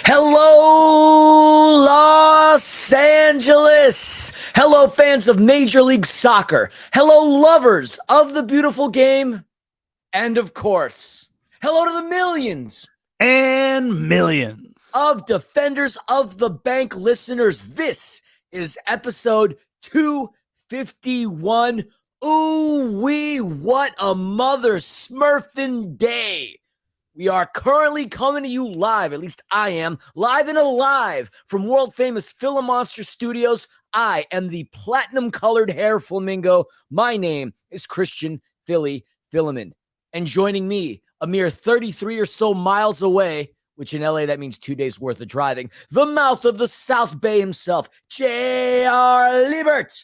Hello, Los Angeles. Hello, fans of Major League Soccer. Hello, lovers of the beautiful game. And of course, hello to the millions and millions of Defenders of the Bank listeners. This is episode 251. Ooh wee, what a mother smurfing day. We are currently coming to you live, at least I am, live and alive from world-famous Philomonster Studios. I am the platinum-colored hair flamingo. My name is Christian Philly Philemon. And joining me, a mere 33 or so miles away, which in LA, that means 2 days worth of driving, the mouth of the South Bay himself, J.R. Liebert.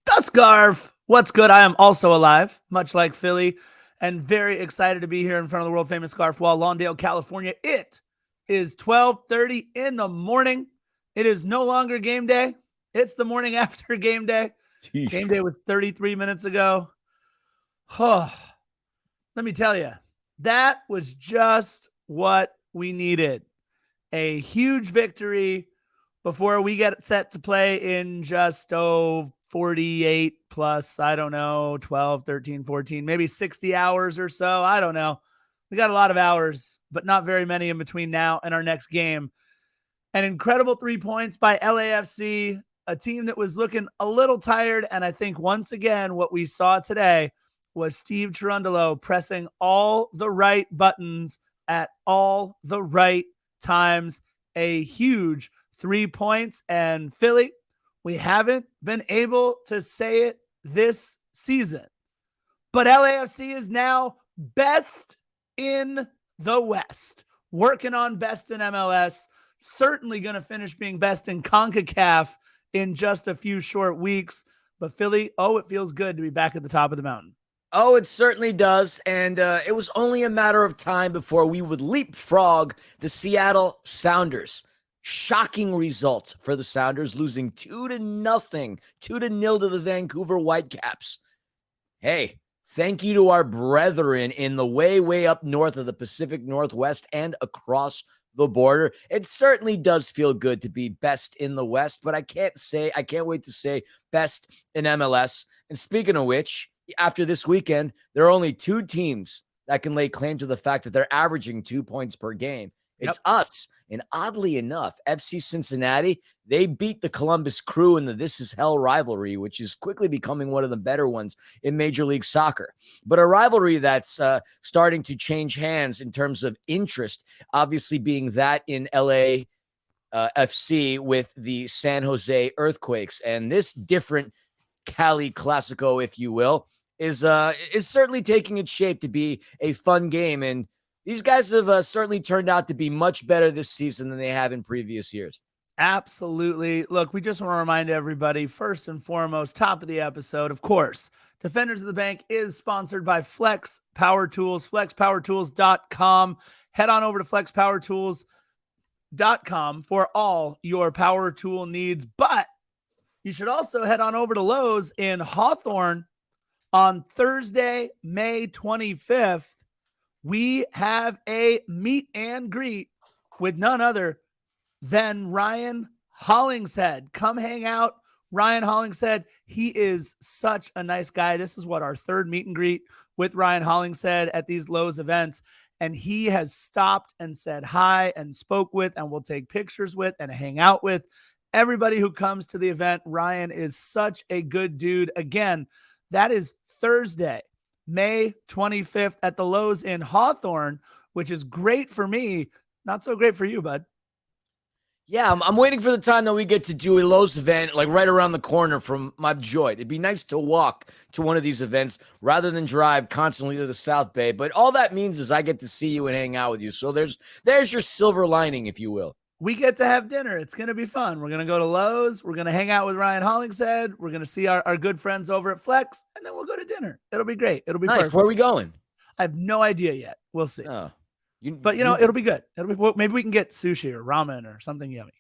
The Scarf. What's good? I am also alive, much like Philly, and very excited to be here in front of the world-famous Scarf Wall, Lawndale, California. It is 12:30 in the morning. It is no longer game day. It's the morning after game day. Jeez. Game day was 33 minutes ago. Oh, let me tell you, that was just what we needed. A huge victory before we get set to play in just 48 plus, I don't know, 12, 13, 14, maybe 60 hours or so. I don't know. We got a lot of hours, but not very many in between now and our next game. An incredible 3 points by LAFC, a team that was looking a little tired. And I think once again, what we saw today was Steve Cherundolo pressing all the right buttons at all the right times. A huge 3 points. And Philly, we haven't been able to say it this season, but LAFC is now best in the West, working on best in MLS, certainly going to finish being best in CONCACAF in just a few short weeks. But Philly, it feels good to be back at the top of the mountain. Oh, it certainly does. And it was only a matter of time before we would leapfrog the Seattle Sounders. Shocking result for the Sounders, losing 2-0 to the Vancouver Whitecaps. Hey, thank you to our brethren in the way up north of the Pacific Northwest and across the border. It certainly does feel good to be best in the West, but I can't wait to say best in MLS. And speaking of which, after this weekend, there are only two teams that can lay claim to the fact that they're averaging 2 points per game. It's us. And oddly enough, FC Cincinnati, they beat the Columbus Crew in the This Is Hell rivalry, which is quickly becoming one of the better ones in Major League Soccer. But a rivalry that's starting to change hands in terms of interest, obviously being that in LA FC with the San Jose Earthquakes. And this different Cali Classico, if you will, is certainly taking its shape to be a fun game. And these guys have certainly turned out to be much better this season than they have in previous years. Absolutely. Look, we just want to remind everybody, first and foremost, top of the episode, of course, Defenders of the Bank is sponsored by Flex Power Tools, flexpowertools.com. Head on over to flexpowertools.com for all your power tool needs. But you should also head on over to Lowe's in Hawthorne on Thursday, May 25th. We have a meet and greet with none other than Ryan Hollingshead. Come hang out. Ryan Hollingshead, he is such a nice guy. This is our third meet and greet with Ryan Hollingshead at these Lowe's events. And he has stopped and said hi and spoke with and will take pictures with and hang out with everybody who comes to the event. Ryan is such a good dude. Again, that is Thursday, May 25th at the Lowe's in Hawthorne, which is great for me. Not so great for you, bud. Yeah, I'm waiting for the time that we get to do a Lowe's event, like right around the corner from my joint. It'd be nice to walk to one of these events rather than drive constantly to the South Bay. But all that means is I get to see you and hang out with you. So there's your silver lining, if you will. We get to have dinner. It's going to be fun. We're going to go to Lowe's. We're going to hang out with Ryan Hollingshead. We're going to see our good friends over at Flex, and then we'll go to dinner. It'll be great. It'll be nice. Perfect. Where are we going? I have no idea yet. We'll see. Oh, it'll be good. Maybe we can get sushi or ramen or something yummy.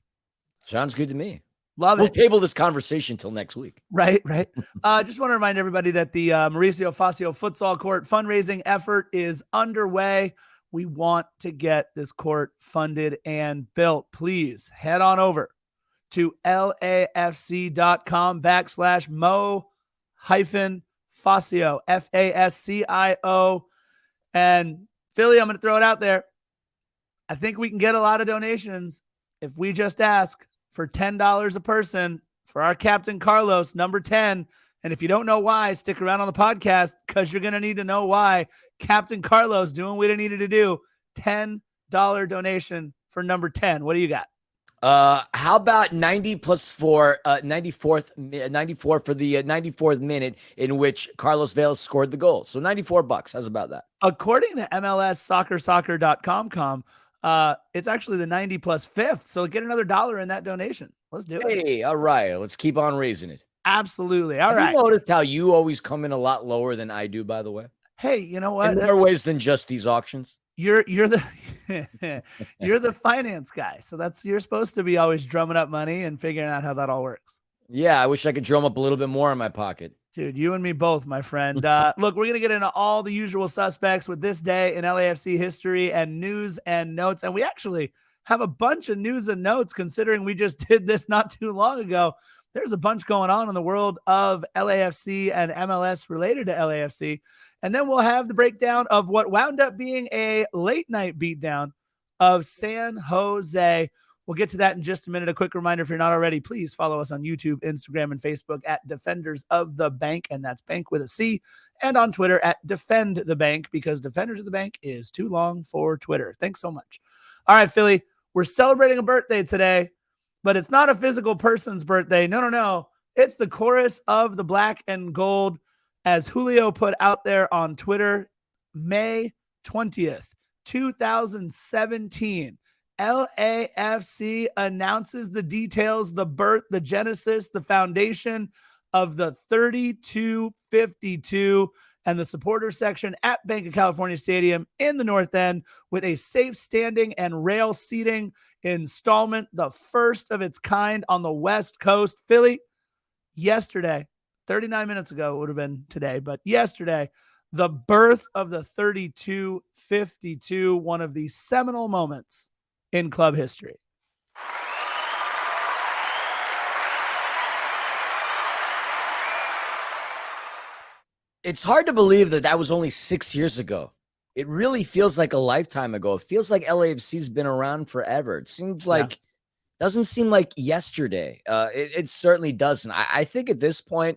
Sounds good to me. Love it. We'll table this conversation till next week. Right. Just want to remind everybody that the Mauricio Facio Futsal Court fundraising effort is underway. We want to get this court funded and built. Please head on over to LAFC.com/Mo-Fascio, FASCIO. And Philly, I'm going to throw it out there. I think we can get a lot of donations if we just ask for $10 a person for our Captain Carlos, number 10. And if you don't know why, stick around on the podcast because you're going to need to know why. Captain Carlos doing what he needed to do. $10 donation for number 10. What do you got? How about 90 plus 4, 94 for the 94th minute in which Carlos Vela scored the goal. So $94. How's about that? According to MLSsoccer.com, it's actually the 90 plus 5th. So get another $1 in that donation. Let's do it. Hey, all right. Let's keep on raising it. Absolutely. All Have right. you noticed how you always come in a lot lower than I do, by the way? Hey, you know what? In more ways than just these auctions. You're the you're the finance guy. So you're supposed to be always drumming up money and figuring out how that all works. Yeah, I wish I could drum up a little bit more in my pocket. Dude, you and me both, my friend. Look, we're going to get into all the usual suspects with this day in LAFC history and news and notes. And we actually have a bunch of news and notes considering we just did this not too long ago. There's a bunch going on in the world of LAFC and MLS related to LAFC. And then we'll have the breakdown of what wound up being a late night beatdown of San Jose. We'll get to that in just a minute. A quick reminder, if you're not already, please follow us on YouTube, Instagram, and Facebook at Defenders of the Bank, and that's Bank with a C, and on Twitter at Defend the Bank, because Defenders of the Bank is too long for Twitter. Thanks so much. All right, Philly, we're celebrating a birthday today, but it's not a physical person's birthday. No. It's the chorus of the Black and Gold, as Julio put out there on Twitter, May 20th, 2017. LAFC announces the details, the birth, the genesis, the foundation of the 3252 and the supporter section at Banc of California Stadium in the North End with a safe standing and rail seating installment, the first of its kind on the West Coast. Philly, yesterday, 39 minutes ago, it would have been today, but yesterday, the birth of the 3252, one of the seminal moments in club history. It's hard to believe that was only 6 years ago. It really feels like a lifetime ago. It feels like LAFC's been around forever. It seems like, doesn't seem like yesterday. It certainly doesn't. I think at this point,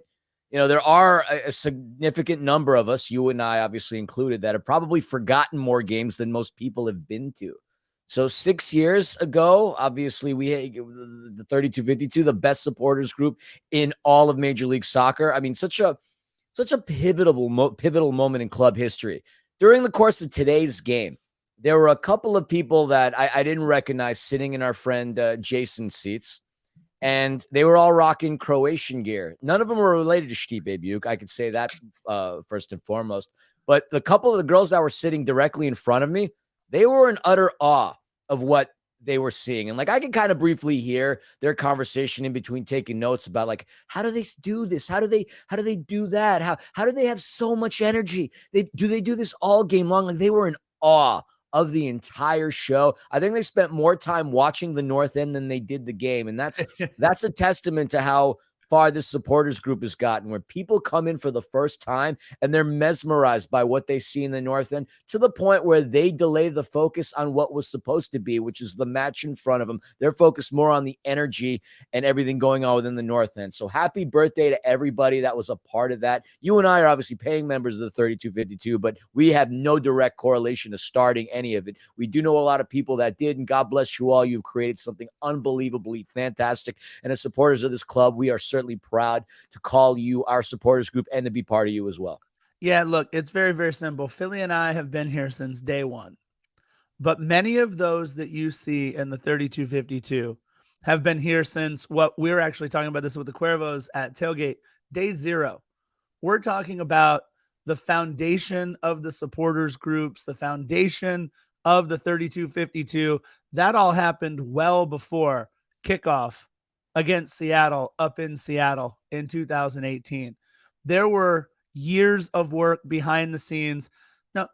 there are a significant number of us, you and I obviously included, that have probably forgotten more games than most people have been to. So 6 years ago, obviously, we had the 3252, the best supporters group in all of Major League Soccer. I mean, such a pivotal moment in club history. During the course of today's game, there were a couple of people that I didn't recognize sitting in our friend Jason's seats, and they were all rocking Croatian gear. None of them were related to Stipe Buke. I could say that first and foremost. But the couple of the girls that were sitting directly in front of me, they were in utter awe of what they were seeing. And I can kind of briefly hear their conversation in between taking notes about how do they do this? How do they do that? How do they have so much energy? Do they do this all game long? They were in awe of the entire show. I think they spent more time watching the North End than they did the game. And that's a testament to how far this supporters group has gotten, where people come in for the first time and they're mesmerized by what they see in the North End, to the point where they delay the focus on what was supposed to be, which is the match in front of them. They're focused more on the energy and everything going on within the North End. So happy birthday to everybody that was a part of that. You and I are obviously paying members of the 3252, but we have no direct correlation to starting any of it. We do know a lot of people that did, and God bless you all. You've created something unbelievably fantastic. And as supporters of this club, we are certainly proud to call you our supporters group and to be part of you as well. Yeah, look, it's very, very simple. Philly and I have been here since day one, but many of those that you see in the 3252 have been here since what we're actually talking about this with the Cuervos at Tailgate, day zero. We're talking about the foundation of the supporters groups, the foundation of the 3252. That all happened well before kickoff against Seattle up in Seattle in 2018. There were years of work behind the scenes.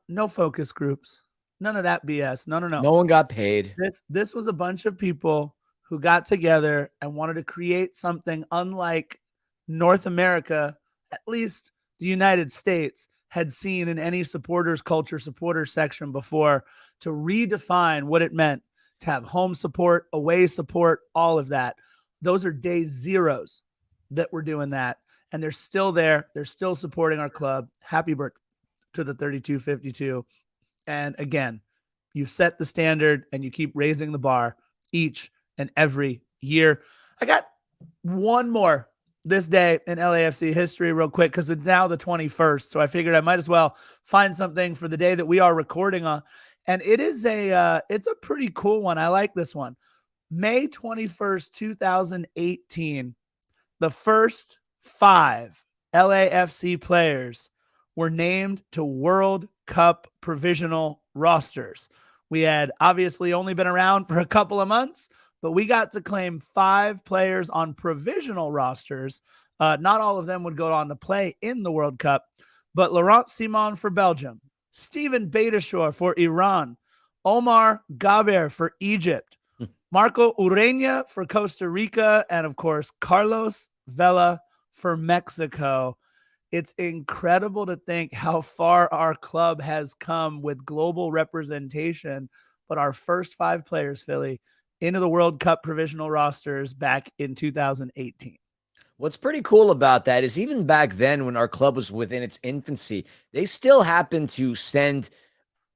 No focus groups, None of that BS. No. No one got paid. This was a bunch of people who got together and wanted to create something unlike North America, at least the United States, had seen in any supporters culture supporter section before, to redefine what it meant to have home support, away support, all of that. Those are day zeros that we're doing that. And they're still there. They're still supporting our club. Happy birthday to the 3252. And again, you set the standard and you keep raising the bar each and every year. I got one more this day in LAFC history real quick, because it's now the 21st. So I figured I might as well find something for the day that we are recording on. And it is it's a pretty cool one. I like this one. May 21st, 2018, the first 5 LAFC players were named to World Cup provisional rosters. We had obviously only been around for a couple of months, but we got to claim 5 players on provisional rosters. Not all of them would go on to play in the World Cup, but Laurent Simon for Belgium, Steven Beitashour for Iran, Omar Gaber for Egypt, Marco Ureña for Costa Rica, and of course, Carlos Vela for Mexico. It's incredible to think how far our club has come with global representation, but our first 5 players, Philly, into the World Cup provisional rosters back in 2018. What's pretty cool about that is even back then when our club was within its infancy, they still happened to send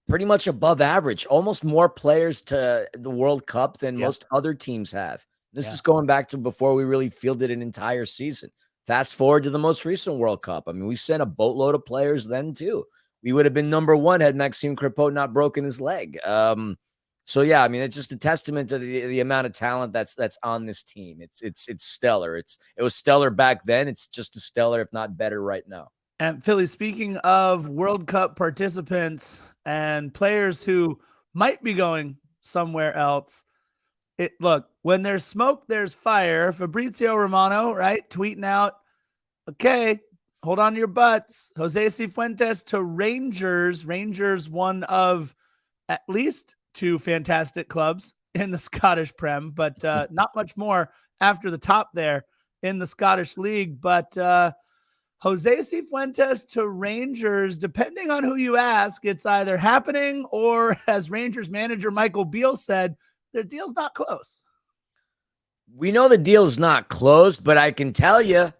pretty much above average, almost more players to the World Cup than most other teams have. This is going back to before we really fielded an entire season. Fast forward to the most recent World Cup. I mean, we sent a boatload of players then too. We would have been number 1 had Maxime Crepeau not broken his leg. So yeah, I mean, it's just a testament to the amount of talent that's on this team. It's stellar. It was stellar back then. It's just as stellar, if not better, right now. And Philly, speaking of World Cup participants and players who might be going somewhere else, look, when there's smoke, there's fire. Fabrizio Romano, right, tweeting out, okay, hold on to your butts. Jose Cifuentes to Rangers. Rangers, one of at least 2 fantastic clubs in the Scottish Prem, but not much more after the top there in the Scottish League. But Jose Cifuentes to Rangers, depending on who you ask, it's either happening or, as Rangers manager Michael Beale said, their deal's not close. We know the deal is not closed, but I can tell you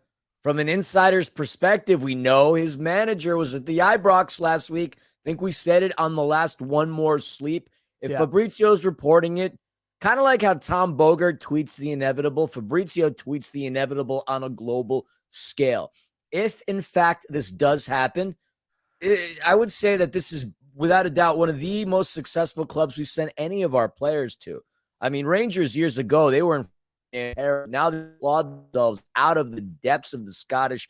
from an insider's perspective, we know his manager was at the Ibrox last week. I think we said it on the last One More Sleep. If Fabrizio's reporting it, kind of like how Tom Bogert tweets the inevitable, Fabrizio tweets the inevitable on a global scale. If, in fact, this does happen, I would say that this is, without a doubt, one of the most successful clubs we've sent any of our players to. I mean, Rangers years ago, they were in error. Now they clawed themselves out of the depths of the Scottish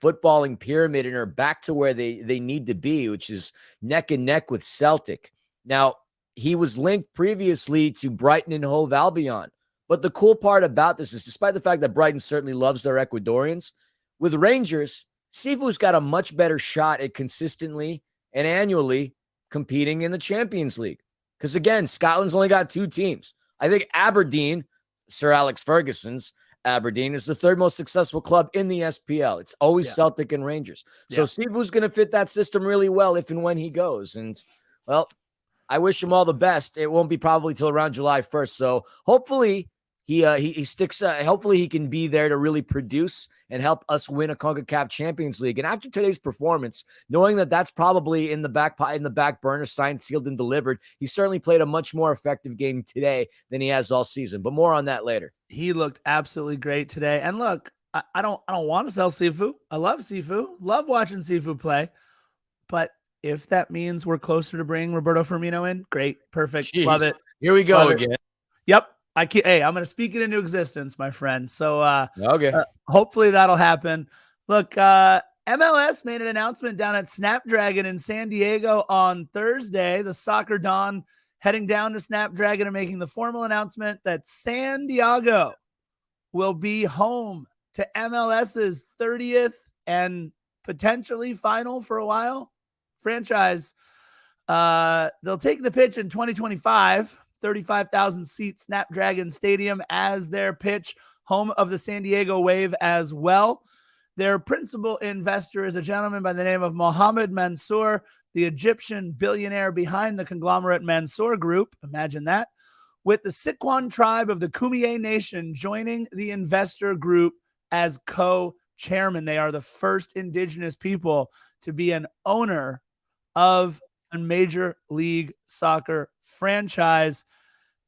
footballing pyramid and are back to where they need to be, which is neck and neck with Celtic. Now, he was linked previously to Brighton and Hove Albion. But the cool part about this is, despite the fact that Brighton certainly loves their Ecuadorians, with Rangers, Sifu's got a much better shot at consistently and annually competing in the Champions League. Because again, Scotland's only got 2 teams. I think Aberdeen, Sir Alex Ferguson's Aberdeen, is the 3rd most successful club in the SPL. It's always Celtic and Rangers. So Sifu's going to fit that system really well if and when he goes. And, well, I wish him all the best. It won't be probably till around July 1st. So hopefully he sticks. Hopefully he can be there to really produce and help us win a CONCACAF Champions League. And after today's performance, knowing that that's probably in the back burner, signed, sealed, and delivered, he certainly played a much more effective game today than he has all season. But more on that later. He looked absolutely great today. And look, I don't want to sell Sifu. I love Sifu. Love watching Sifu play. But if that means we're closer to bringing Roberto Firmino in, great, perfect, Jeez. love it. Here we go again. Yep. Hey, I'm going to speak it into existence, my friend. So okay. Hopefully that'll happen. Look, MLS made an announcement down at Snapdragon in San Diego on Thursday. The Soccer Don heading down to Snapdragon and making the formal announcement that San Diego will be home to MLS's 30th and potentially final for a while franchise. They'll take the pitch in 2025, 35,000 seat Snapdragon Stadium as their pitch, home of the San Diego Wave as well. Their principal investor is a gentleman by the name of Mohammed Mansour, the Egyptian billionaire behind the conglomerate Mansour Group. Imagine that. With the Siquan tribe of the Kumeyaay Nation joining the investor group as co-chairman. They are the first indigenous people to be an owner of a Major League Soccer franchise.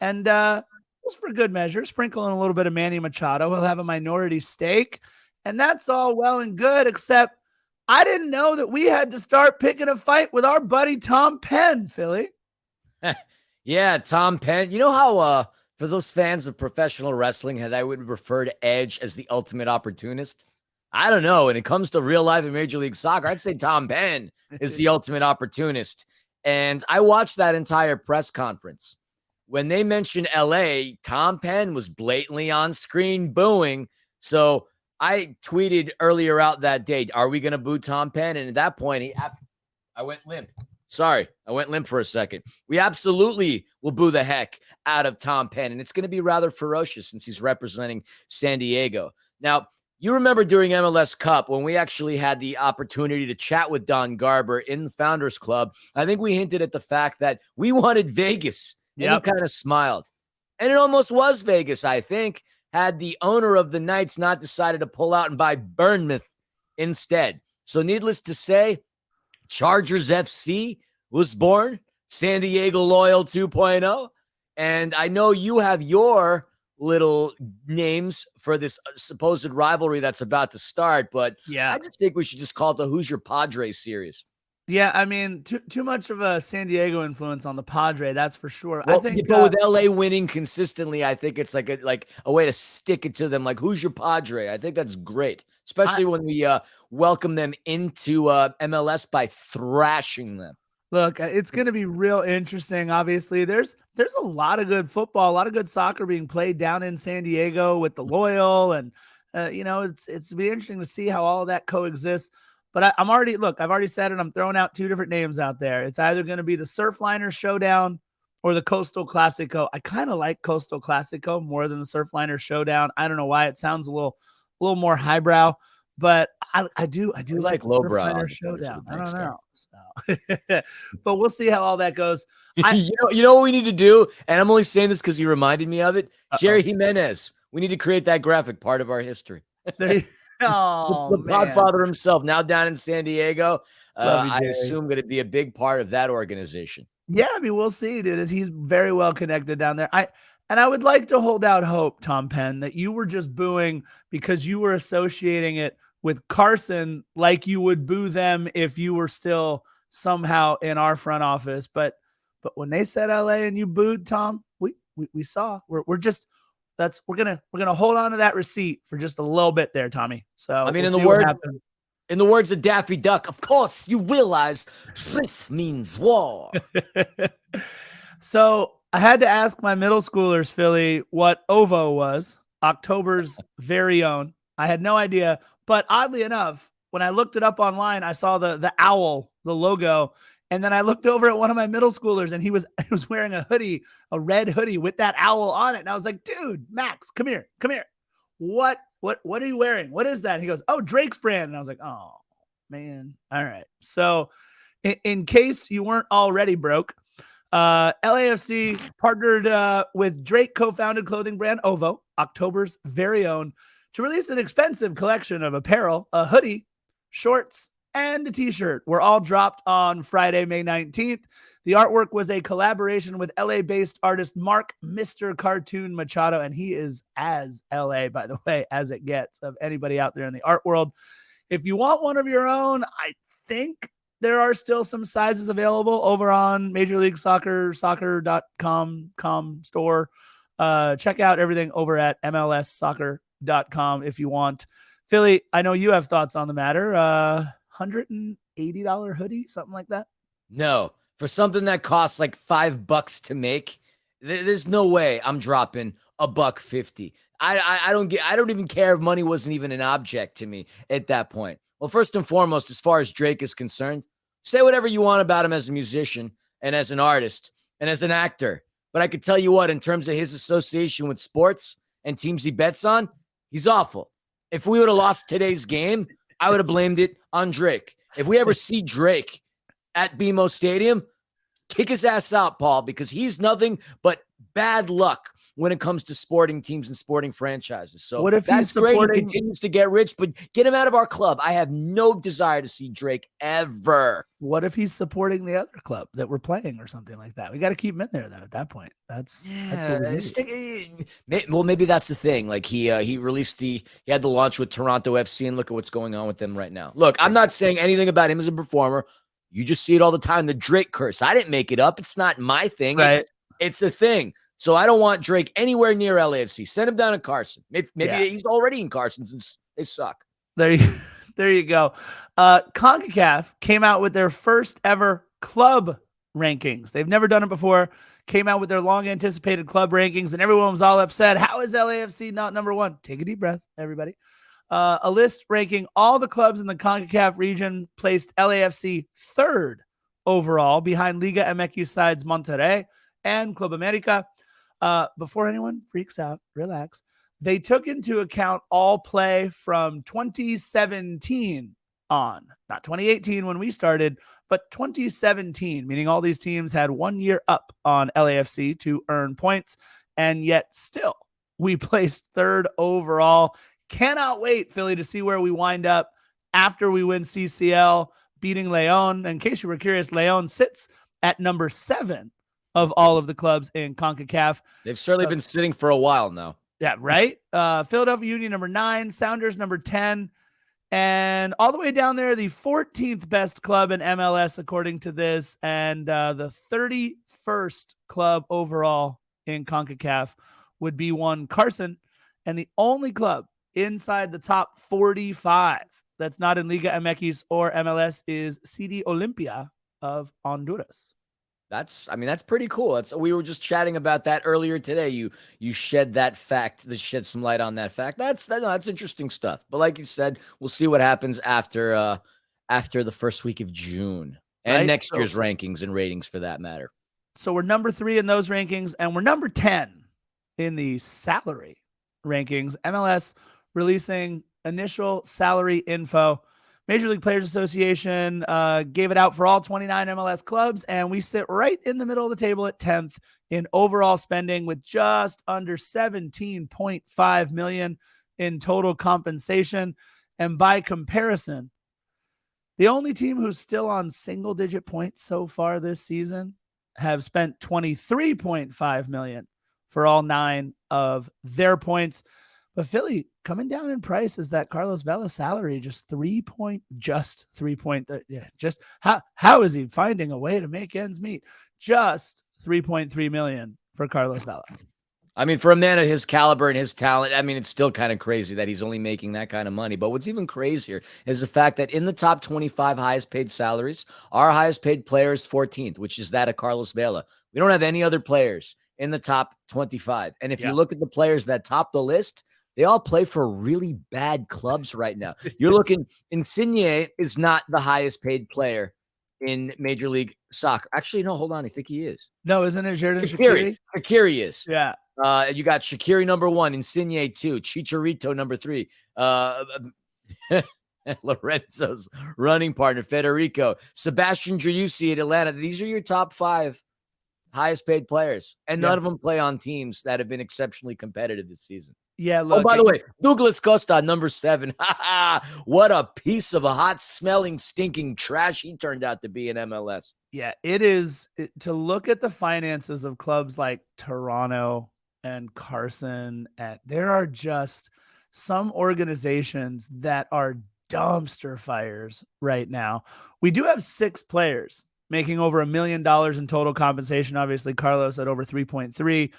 And just for good measure, sprinkle in a little bit of Manny Machado. He'll have a minority stake. And that's all well and good, except I didn't know that we had to start picking a fight with our buddy Tom Penn, Philly. Yeah, Tom Penn. You know how, for those fans of professional wrestling, I would refer to Edge as the ultimate opportunist? I don't know. When it comes to real life and Major League Soccer, I'd say Tom Penn is the ultimate opportunist. And I watched that entire press conference. When they mentioned LA, Tom Penn was blatantly on screen booing. So I tweeted earlier out that day, are we going to boo Tom Penn? And at that point, I went limp. Sorry, I went limp for a second. We absolutely will boo the heck out of Tom Penn. And it's going to be rather ferocious since he's representing San Diego. Now, you remember during MLS Cup when we actually had the opportunity to chat with Don Garber in the Founders Club. I think we hinted at the fact that we wanted Vegas. And he kind of smiled. And it almost was Vegas, I think, had the owner of the Knights not decided to pull out and buy Bournemouth instead. So needless to say, Chargers FC was born, San Diego Loyal 2.0. And I know you have your little names for this supposed rivalry that's about to start, but I just think we should just call it the Who's Your Padre series. Yeah, I mean, too much of a San Diego influence on the Padre, that's for sure. Well, I think, but with LA winning consistently, I think it's like a way to stick it to them. Like, who's your Padre? I think that's great, especially when we welcome them into MLS by thrashing them. Look, it's going to be real interesting. Obviously, there's a lot of good football, a lot of good soccer being played down in San Diego with the Loyal, and it's be interesting to see how all of that coexists. But I've already said it. I'm throwing out two different names out there. It's either going to be the Surfliner Showdown or the Coastal Classico. I kind of like Coastal Classico more than the Surfliner Showdown. I don't know why. It sounds a little more highbrow, but I do like lowbrow Surfliner Showdown. I don't know. So. But we'll see how all that goes. You know what we need to do? And I'm only saying this because you reminded me of it. Jerry Jimenez. We need to create that graphic part of our history. The Godfather himself, now down in San Diego. I assume going to be a big part of that organization. Yeah, I mean, we'll see, dude. He's very well connected down there. I would like to hold out hope, Tom Penn, that you were just booing because you were associating it with Carson like you would boo them if you were still somehow in our front office. But when they said LA and you booed, Tom, we saw. We're gonna hold on to that receipt for just a little bit there, Tommy. So I mean, in the words of Daffy Duck, of course you realize this means war. So I had to ask my middle schoolers, Philly, what OVO was, October's very own. I had no idea, but oddly enough, when I looked it up online, I saw the owl, the logo. And then I looked over at one of my middle schoolers and he was wearing a hoodie, a red hoodie with that owl on it. And I was like, dude, Max, come here. What are you wearing? What is that? And he goes, oh, Drake's brand. And I was like, oh man. All right. So in case you weren't already broke, LAFC partnered with Drake co-founded clothing brand OVO, October's very own, to release an expensive collection of apparel, a hoodie, shorts, and a t-shirt were all dropped on Friday, May 19th. The artwork was a collaboration with LA-based artist Mark Mr. Cartoon Machado, and he is as LA, by the way, as it gets of anybody out there in the art world. If you want one of your own, I think there are still some sizes available over on Major League Soccer, soccer.com store. Check out everything over at MLSsoccer.com if you want. Philly, I know you have thoughts on the matter. $180 hoodie, something like that? No, for something that costs like $5 to make, there's no way I'm dropping $150. I don't even care if money wasn't even an object to me at that point. Well, first and foremost, as far as Drake is concerned, say whatever you want about him as a musician. and as an artist and as an actor. But I could tell you what, in terms of his association with sports and teams he bets on, he's awful. If we would have lost today's game, I would have blamed it on Drake. If we ever see Drake at BMO Stadium, kick his ass out, Paul, because he's nothing but bad luck when it comes to sporting teams and sporting franchises. So what if that's great. He continues to get rich, but get him out of our club. I have no desire to see Drake ever. What if he's supporting the other club that we're playing or something like that? We got to keep him in there, though, at that point. Well, maybe that's the thing. Like he had the launch with Toronto FC, and look at what's going on with them right now. Look, I'm not saying anything about him as a performer. You just see it all the time. The Drake curse. I didn't make it up. It's not my thing. Right. It's a thing. So I don't want Drake anywhere near LAFC. Send him down to Carson. Maybe he's already in Carson since they suck. There you go. CONCACAF came out with their first ever club rankings. They've never done it before. Came out with their long anticipated club rankings, and everyone was all upset. How is LAFC not number one? Take a deep breath, everybody. A list ranking all the clubs in the CONCACAF region placed LAFC third overall, behind Liga MX sides Monterrey and Club America. Before anyone freaks out, relax. They took into account all play from 2017 on, not 2018 when we started, but 2017, meaning all these teams had 1 year up on LAFC to earn points, and yet still we placed third overall. Cannot wait, Philly, to see where we wind up after we win CCL, beating Leon. In case you were curious, Leon sits at number 7 of all of the clubs in CONCACAF. They've certainly been sitting for a while now. Yeah, right? Philadelphia Union, number 9. Sounders, number 10. And all the way down there, the 14th best club in MLS, according to this, and the 31st club overall in CONCACAF would be one Carson. And the only club inside the top 45 that's not in Liga MX or MLS is CD Olimpia of Honduras. That's pretty cool. We were just chatting about that earlier today. You shed that fact, shed some light on that fact. That's interesting stuff. But like you said, we'll see what happens after the first week of June and next year's rankings and ratings for that matter. So we're number 3 in those rankings, and we're number 10 in the salary rankings. MLS releasing initial salary info. Major League Players Association gave it out for all 29 MLS clubs, and we sit right in the middle of the table at 10th in overall spending with just under $17.5 million in total compensation. And by comparison, the only team who's still on single-digit points so far this season have spent $23.5 million for all 9 of their points. But Philly coming down in price is that Carlos Vela salary, just 3 point. How is he finding a way to make ends meet? Just $3.3 million for Carlos Vela. I mean, for a man of his caliber and his talent, I mean, it's still kind of crazy that he's only making that kind of money. But what's even crazier is the fact that in the top 25 highest paid salaries, our highest paid player is 14th, which is that of Carlos Vela. We don't have any other players in the top 25. And if you look at the players that top the list, they all play for really bad clubs right now. You're looking, Insigne is not the highest paid player in Major League Soccer. Actually, no, hold on. I think he is. No, isn't it Xherdan Shaqiri? Shaqiri is. Yeah. You got Shaqiri number 1, Insigne 2, Chicharito number 3, Lorenzo's running partner, Federico, Sebastian Driussi at Atlanta. These are your top 5 highest paid players, and none of them play on teams that have been exceptionally competitive this season. Yeah. Look, by the way, Douglas Costa, number 7. What a piece of a hot, smelling, stinking trash he turned out to be in MLS. Yeah, it is to look at the finances of clubs like Toronto and Carson. There are just some organizations that are dumpster fires right now. We do have 6 players making over $1 million in total compensation. Obviously, Carlos at over 3.3,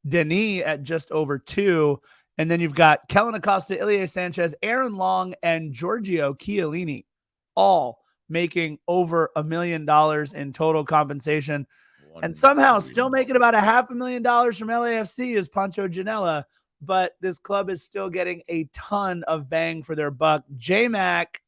Denis at just over 2. And then you've got Kellen Acosta, Ilie Sanchez, Aaron Long, and Giorgio Chiellini, all making over $1 million in total compensation. And somehow still making about $500,000 from LAFC is Pancho Janela. But this club is still getting a ton of bang for their buck. J-Mac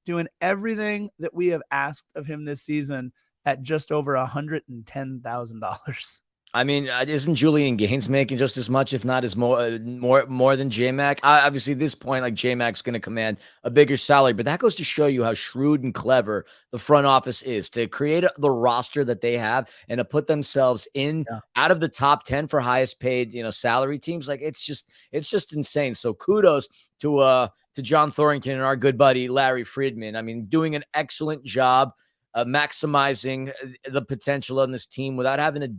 doing everything that we have asked of him this season. at just over $110,000. I mean, isn't Julian Gaines making just as much, if not as more than J-Mac? Obviously, at this point, like J-Mac's going to command a bigger salary, but that goes to show you how shrewd and clever the front office is to create the roster that they have and to put themselves in out of the top 10 for highest paid, salary teams. Like it's just insane. So kudos to John Thornton and our good buddy Larry Friedman. I mean, doing an excellent job maximizing the potential on this team without having to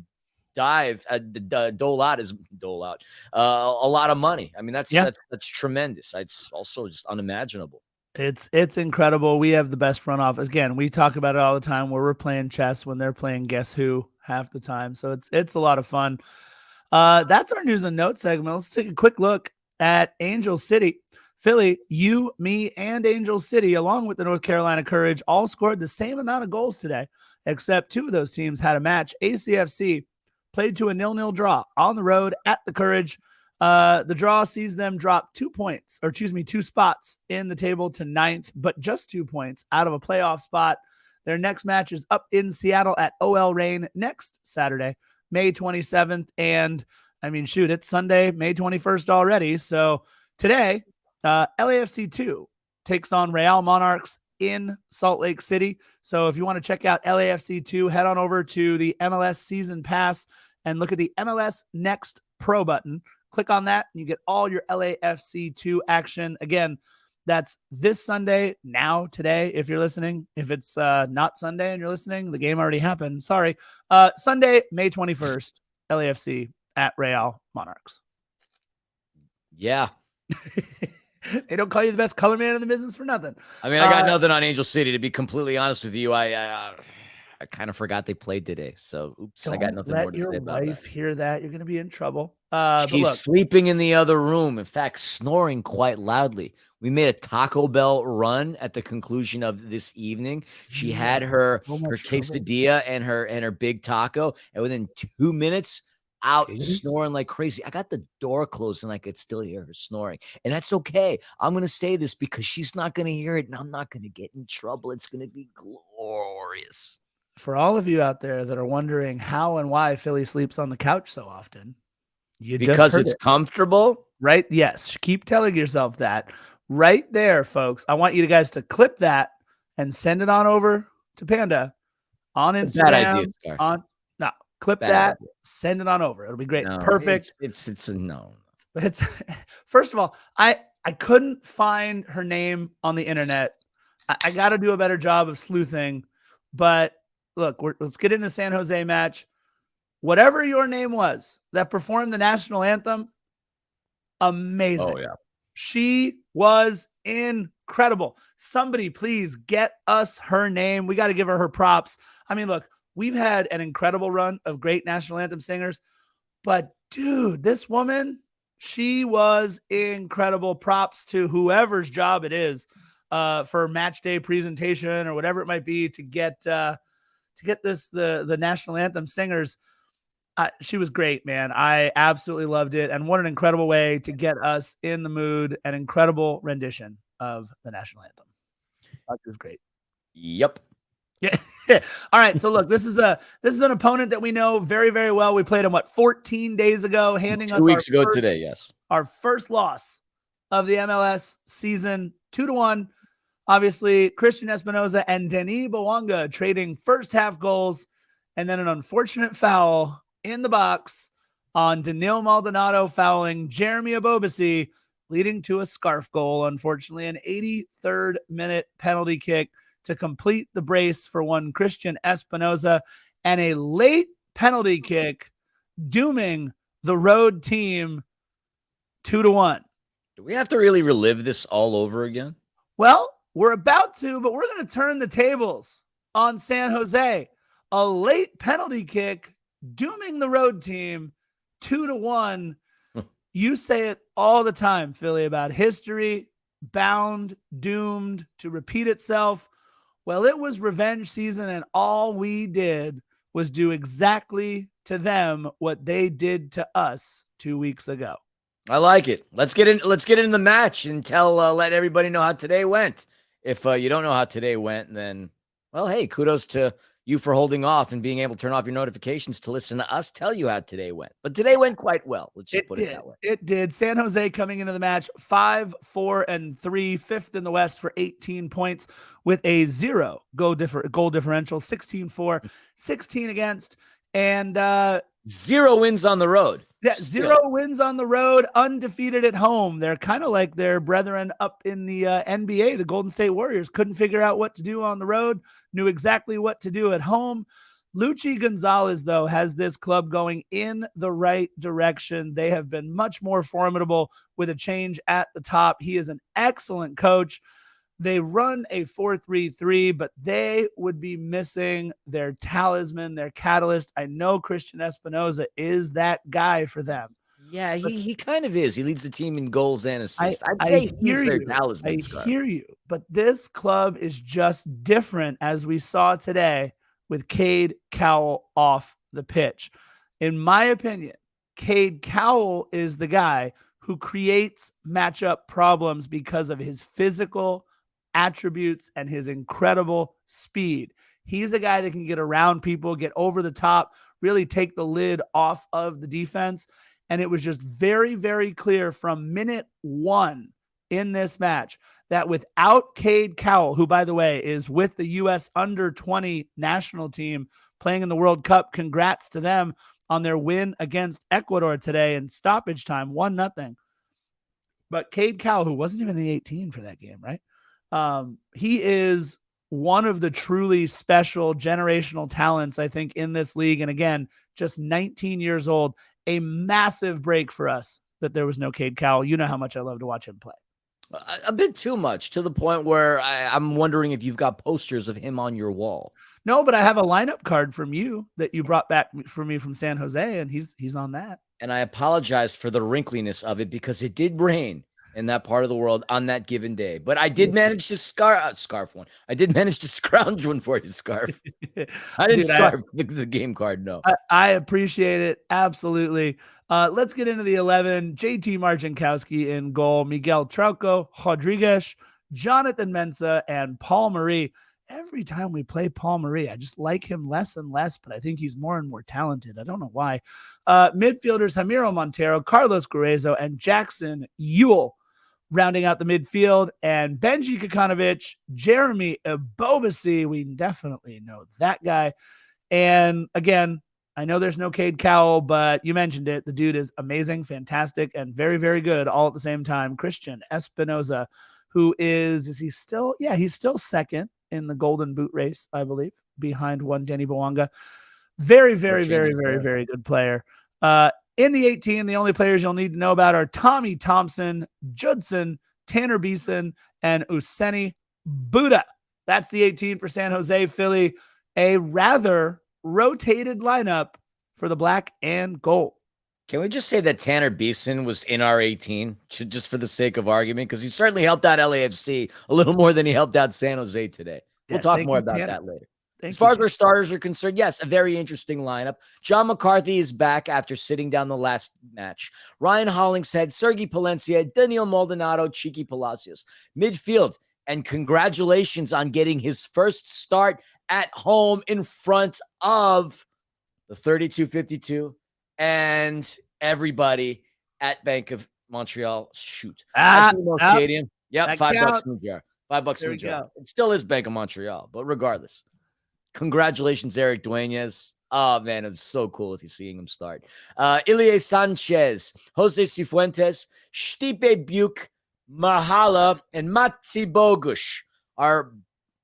dole out a lot of money. I mean, that's tremendous. It's also just unimaginable. It's incredible. We have the best front office. Again, we talk about it all the time where we're playing chess when they're playing guess who half the time. So it's a lot of fun. That's our news and notes segment. Let's take a quick look at Angel City. Philly, you, me, and Angel City, along with the North Carolina Courage, all scored the same amount of goals today, except two of those teams had a match. ACFC played to a 0-0 draw on the road at the Courage. The draw sees them drop 2 spots in the table to 9th, but just 2 points out of a playoff spot. Their next match is up in Seattle at OL Reign next Saturday, May 27th. And I mean, shoot, it's Sunday, May 21st already. So today, LAFC 2 takes on Real Monarchs in Salt Lake City. So if you want to check out LAFC 2, head on over to the MLS Season Pass and look at the MLS Next Pro button. Click on that and you get all your LAFC 2 action. Again, that's this Sunday, now, today, if you're listening. If it's not Sunday and you're listening, the game already happened. Sorry. Sunday, May 21st, LAFC at Real Monarchs. Yeah. They don't call you the best color man in the business for nothing. I mean, I got nothing on Angel City, to be completely honest with you. I kind of forgot they played today. So, oops, I got nothing more to say about that. Let your wife hear that. You're going to be in trouble. She's sleeping in the other room. In fact, snoring quite loudly. We made a Taco Bell run at the conclusion of this evening. She had her quesadilla and her big taco, and within 2 minutes, out snoring like crazy. I got the door closed and I could still hear her snoring. And that's okay. I'm going to say this because she's not going to hear it and I'm not going to get in trouble. It's going to be glorious. For all of you out there that are wondering how and why Philly sleeps on the couch so often, because it's comfortable, right? Yes. Keep telling yourself that right there, folks. I want you guys to clip that and send it on over to Panda on Instagram. Bad idea, Clip that, send it on over. It'll be great. It's perfect. It's a no. It's first of all, I couldn't find her name on the internet. I got to do a better job of sleuthing. But look, let's get into the San Jose match. Whatever your name was that performed the national anthem, amazing. Oh yeah, she was incredible. Somebody please get us her name. We got to give her props. I mean, look. We've had an incredible run of great national anthem singers, but dude, this woman, she was incredible. Props to whoever's job it is for match day presentation or whatever it might be to get this the national anthem singers. She was great, man. I absolutely loved it, and what an incredible way to get us in the mood. An incredible rendition of the national anthem. It was great. Yep. Yeah. All right. So look, this is an opponent that we know very, very well. We played him 14 days ago, handing us 2 weeks ago today. Yes. Our first loss of the MLS season, 2-1. Obviously, Christian Espinoza and Denis Bouanga trading first half goals, and then an unfortunate foul in the box on Danilo Maldonado fouling Jeremy Abobasi, leading to a scarf goal. Unfortunately, an 83rd minute penalty kick to complete the brace for one Christian Espinoza, and a late penalty kick dooming the road team 2-1. Do we have to really relive this all over again? Well, we're about to, but we're going to turn the tables on San Jose. A late penalty kick dooming the road team 2-1. You say it all the time, Philly, about history bound, doomed to repeat itself. Well, it was revenge season, and all we did was do exactly to them what they did to us 2 weeks ago. I like it. Let's get in the match and let everybody know how today went. If you don't know how today went, then, well, hey, kudos to you for holding off and being able to turn off your notifications to listen to us tell you how today went. But today went quite well. Let's just put it that way. It did. San Jose coming into the match 5-4-3, fifth in the West for 18 points with a 0 goal differential, 16-4, 16 against, and 0 wins on the road. Yeah, 0 wins on the road, undefeated at home. They're kind of like their brethren up in the NBA, the Golden State Warriors. Couldn't figure out what to do on the road, knew exactly what to do at home. Luchi Gonzalez, though, has this club going in the right direction. They have been much more formidable with a change at the top. He is an excellent coach. They run a 4-3-3, but they would be missing their talisman, their catalyst. I know Christian Espinoza is that guy for them. Yeah, he kind of is. He leads the team in goals and assists. I'd say he's their talisman. I hear you, but this club is just different, as we saw today with Cade Cowell off the pitch. In my opinion, Cade Cowell is the guy who creates matchup problems because of his physical attributes and his incredible speed. He's a guy that can get around people, get over the top, really take the lid off of the defense. And it was just very, very clear from minute 1 in this match that without Cade Cowell, who, by the way, is with the U.S. under-20 national team playing in the World Cup, congrats to them on their win against Ecuador today in stoppage time, 1-0. But Cade Cowell, who wasn't even the 18 for that game, right? He is one of the truly special generational talents, I think, in this league. And again, just 19 years old, a massive break for us that there was no Cade Cowell. You know how much I love to watch him play. A bit too much, to the point where I'm wondering if you've got posters of him on your wall. No, but I have a lineup card from you that you brought back for me from San Jose, and he's on that. And I apologize for the wrinkliness of it because it did rain in that part of the world on that given day. But I did manage to scarf one. I did manage to scrounge one for you, scarf. I didn't scarf the game card, no. I appreciate it. Absolutely. Let's get into the 11. JT Marcinkowski in goal. Miguel Trauco, Rodriguez, Jonathan Mensah, and Paul Marie. Every time we play Paul Marie, I just like him less and less, but I think he's more and more talented. I don't know why. Midfielders, Ramiro Montero, Carlos Gruezo, and Jackson Ewell rounding out the midfield, and Benji Kokanovic, Jeremy Ebobisi. We definitely know that guy. And again, I know there's no Cade Cowell, but you mentioned it. The dude is amazing, fantastic, and very, very good all at the same time. Christian Espinoza, who is he still? Yeah, he's still second in the Golden Boot race, I believe, behind one Denny Bwanga. Very, very, very, very, very good player. In the 18, the only players you'll need to know about are Tommy Thompson, Judson, Tanner Beeson, and Useni Buddha. That's the 18 for San Jose. Philly, a rather rotated lineup for the black and gold. Can we just say that Tanner Beeson was in our 18, just for the sake of argument? Because he certainly helped out LAFC a little more than he helped out San Jose today. We'll talk more about that later. As far as our starters are concerned, yes, a very interesting lineup. John McCarthy is back after sitting down the last match. Ryan Hollingshead, Sergei Palencia, Daniel Maldonado, Chiqui Palacios. Midfield, and congratulations on getting his first start at home in front of the 3252 and everybody at Bank of Montreal. Shoot. Stadium. Yep, $5 in the jar. $5 in the jar. It still is Bank of Montreal, but regardless. Congratulations, Eric Dueñas. Oh, man, it's so cool to seeing him start. Ilie Sanchez, Jose Cifuentes, Stipe Buke, Mahala, and Matsi Bogush. Our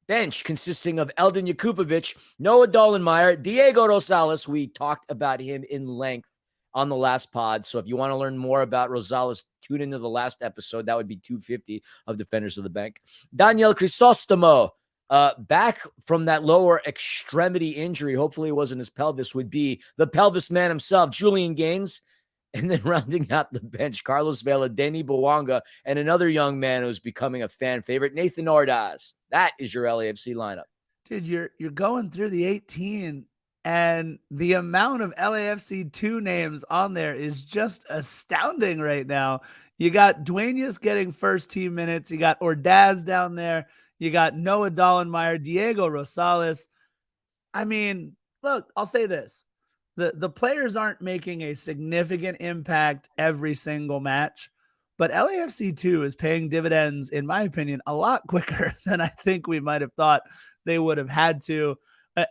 bench consisting of Eldon Jakubovic, Noah Dollenmeyer, Diego Rosales. We talked about him in length on the last pod. So if you want to learn more about Rosales, tune into the last episode. That would be 250 of Defenders of the Bank. Daniel Crisostomo, back from that lower extremity injury. Hopefully it wasn't his pelvis, would be the pelvis man himself, Julian Gaines. And then rounding out the bench, Carlos Vela, Denny Bwanga, and another young man who's becoming a fan favorite, Nathan Ordaz. That is your LAFC lineup. Dude, you're going through the 18, and the amount of LAFC 2 names on there is just astounding right now. You got Dueñas getting first team minutes. You got Ordaz down there. You got Noah Dollenmeyer, Diego Rosales. I mean, look, I'll say this. The players aren't making a significant impact every single match, but LAFC 2 is paying dividends, in my opinion, a lot quicker than I think we might have thought they would have had to.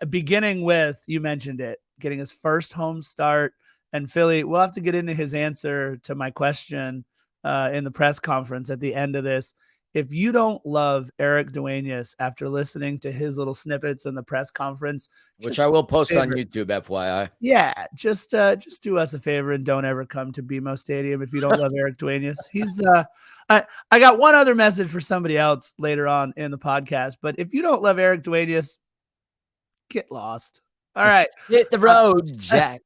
Beginning with, you mentioned it, getting his first home start. And Philly, we'll have to get into his answer to my question in the press conference at the end of this. If you don't love Eric Duenas after listening to his little snippets in the press conference, which I will post on YouTube, FYI. Yeah, just do us a favor and don't ever come to BMO Stadium if you don't love Eric Duenas. He's I got one other message for somebody else later on in the podcast, but if you don't love Eric Duenas, get lost. All right. Hit the road, Jack.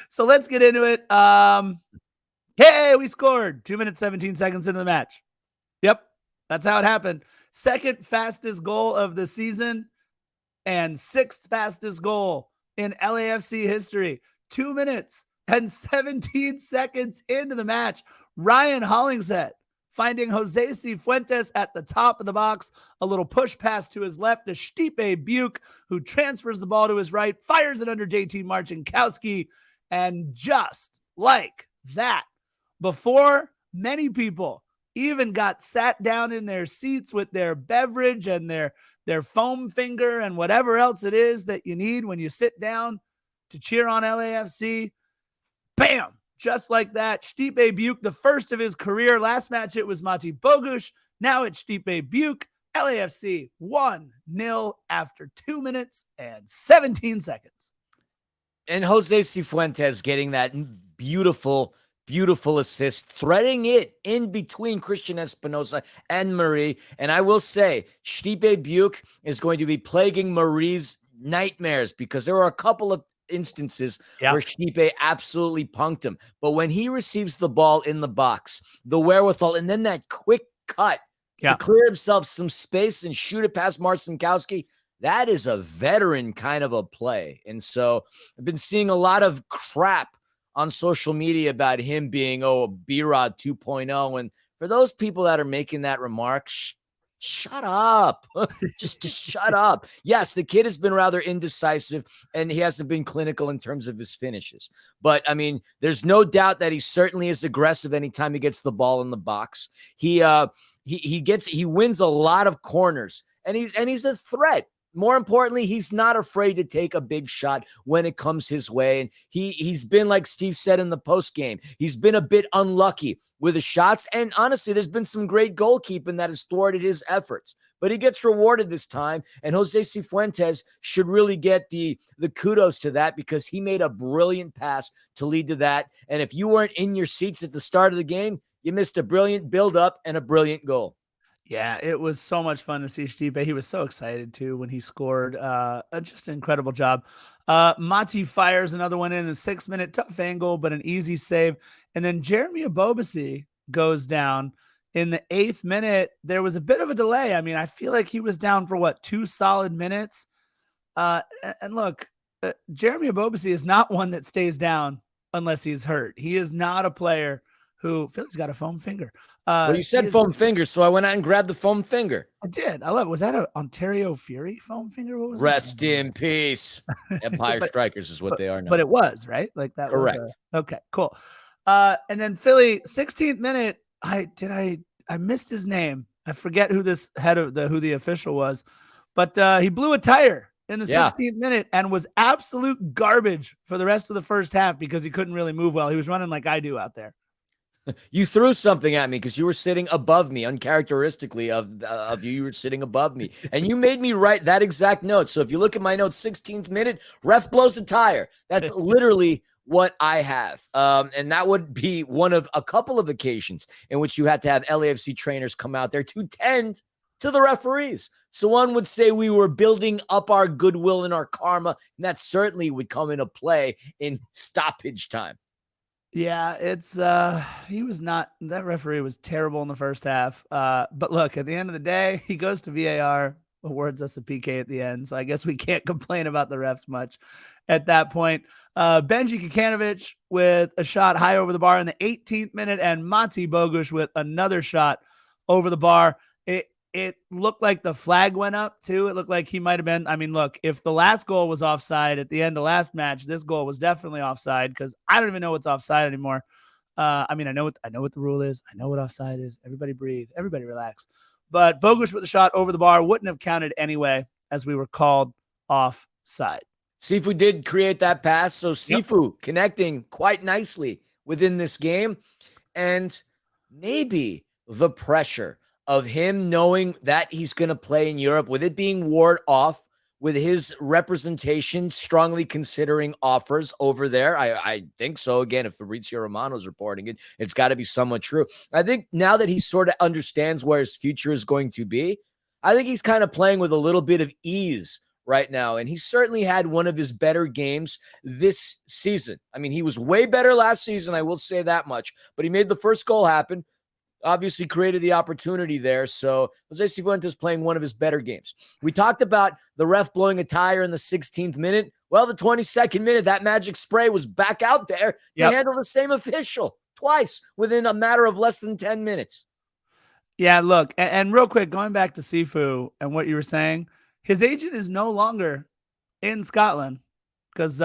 So let's get into it. Hey, we scored 2 minutes, 17 seconds into the match. Yep, that's how it happened. Second fastest goal of the season and sixth fastest goal in LAFC history. 2 minutes and 17 seconds into the match. Ryan Hollingshead finding Jose Cifuentes at the top of the box. A little push pass to his left to Stipe Buke, who transfers the ball to his right, fires it under JT Marcinkowski, and just like that, before many people even got sat down in their seats with their beverage and their foam finger and whatever else it is that you need when you sit down to cheer on LAFC, bam, just like that, Stipe Buke, the first of his career. Last match, it was Mati Bogusz. Now it's Stipe Buke. LAFC 1-0 after 2 minutes and 17 seconds. And Jose Cifuentes getting that beautiful assist, threading it in between Christian Espinosa and Marie. And I will say, Stipe Buke is going to be plaguing Marie's nightmares because there were a couple of instances where Stipe absolutely punked him. But when he receives the ball in the box, the wherewithal, and then that quick cut to clear himself some space and shoot it past Marcinkowski, that is a veteran kind of a play. And so I've been seeing a lot of crap on social media about him being, B-Rod 2.0. And for those people that are making that remark, shut up. just shut up. Yes, the kid has been rather indecisive and he hasn't been clinical in terms of his finishes. But I mean, there's no doubt that he certainly is aggressive anytime he gets the ball in the box. He wins a lot of corners and he's a threat. More importantly, he's not afraid to take a big shot when it comes his way. And he's been, like Steve said in the post game, he's been a bit unlucky with the shots. And honestly, there's been some great goalkeeping that has thwarted his efforts. But he gets rewarded this time. And Jose Cifuentes should really get the kudos to that because he made a brilliant pass to lead to that. And if you weren't in your seats at the start of the game, you missed a brilliant build-up and a brilliant goal. Yeah, it was so much fun to see Stipe. He was so excited, too, when he scored. Just an incredible job. Mati fires another one in the 6-minute tough angle, but an easy save. And then Jeremy Abobasi goes down in the 8th minute. There was a bit of a delay. I mean, I feel like he was down for, 2 solid minutes? And look, Jeremy Abobasi is not one that stays down unless he's hurt. He is not a player who Philly's got a foam finger. Well, you said foam finger, so I went out and grabbed the foam finger. I did. I love it. Was that an Ontario Fury foam finger? What was Rest in peace. Empire Strikers is what they are now. But it was, right? Like that. Correct. Okay, cool. And then Philly, 16th minute. I missed his name. I forget who this who the official was, but he blew a tire in the 16th minute and was absolute garbage for the rest of the first half because he couldn't really move well. He was running like I do out there. You threw something at me because you were sitting above me, uncharacteristically of you. You were sitting above me, and you made me write that exact note. So if you look at my note, 16th minute, ref blows the tire. That's literally what I have. And that would be one of a couple of occasions in which you had to have LAFC trainers come out there to tend to the referees. So one would say we were building up our goodwill and our karma, and that certainly would come into play in stoppage time. Yeah, it's he was not, that referee was terrible in the first half. But look, at the end of the day, he goes to VAR, awards us a PK at the end. So I guess we can't complain about the refs much at that point. Benji Kikanovic with a shot high over the bar in the 18th minute, and Mati Bogusz with another shot over the bar. It looked like the flag went up too. It looked like he might have been. I mean, look, if the last goal was offside at the end of last match, this goal was definitely offside because I don't even know what's offside anymore. I mean, I know what the rule is. I know what offside is. Everybody breathe. Everybody relax. But Bogusz with the shot over the bar wouldn't have counted anyway, as we were called offside. Sifu did create that pass, so Sifu connecting quite nicely within this game. And maybe the pressure of him knowing that he's going to play in Europe, with it being ward off, with his representation strongly considering offers over there. I think so. Again, if Fabrizio Romano's reporting it, it's got to be somewhat true. I think now that he sort of understands where his future is going to be, I think he's kind of playing with a little bit of ease right now. And he certainly had one of his better games this season. I mean, he was way better last season, I will say that much. But he made the first goal happen. Obviously created the opportunity there. So Jose Cifuentes playing one of his better games. We talked about the ref blowing a tire in the 16th minute. Well, the 22nd minute, that magic spray was back out there to handle the same official twice within a matter of less than 10 minutes. Yeah, look, and real quick, going back to Sifu and what you were saying, his agent is no longer in Scotland because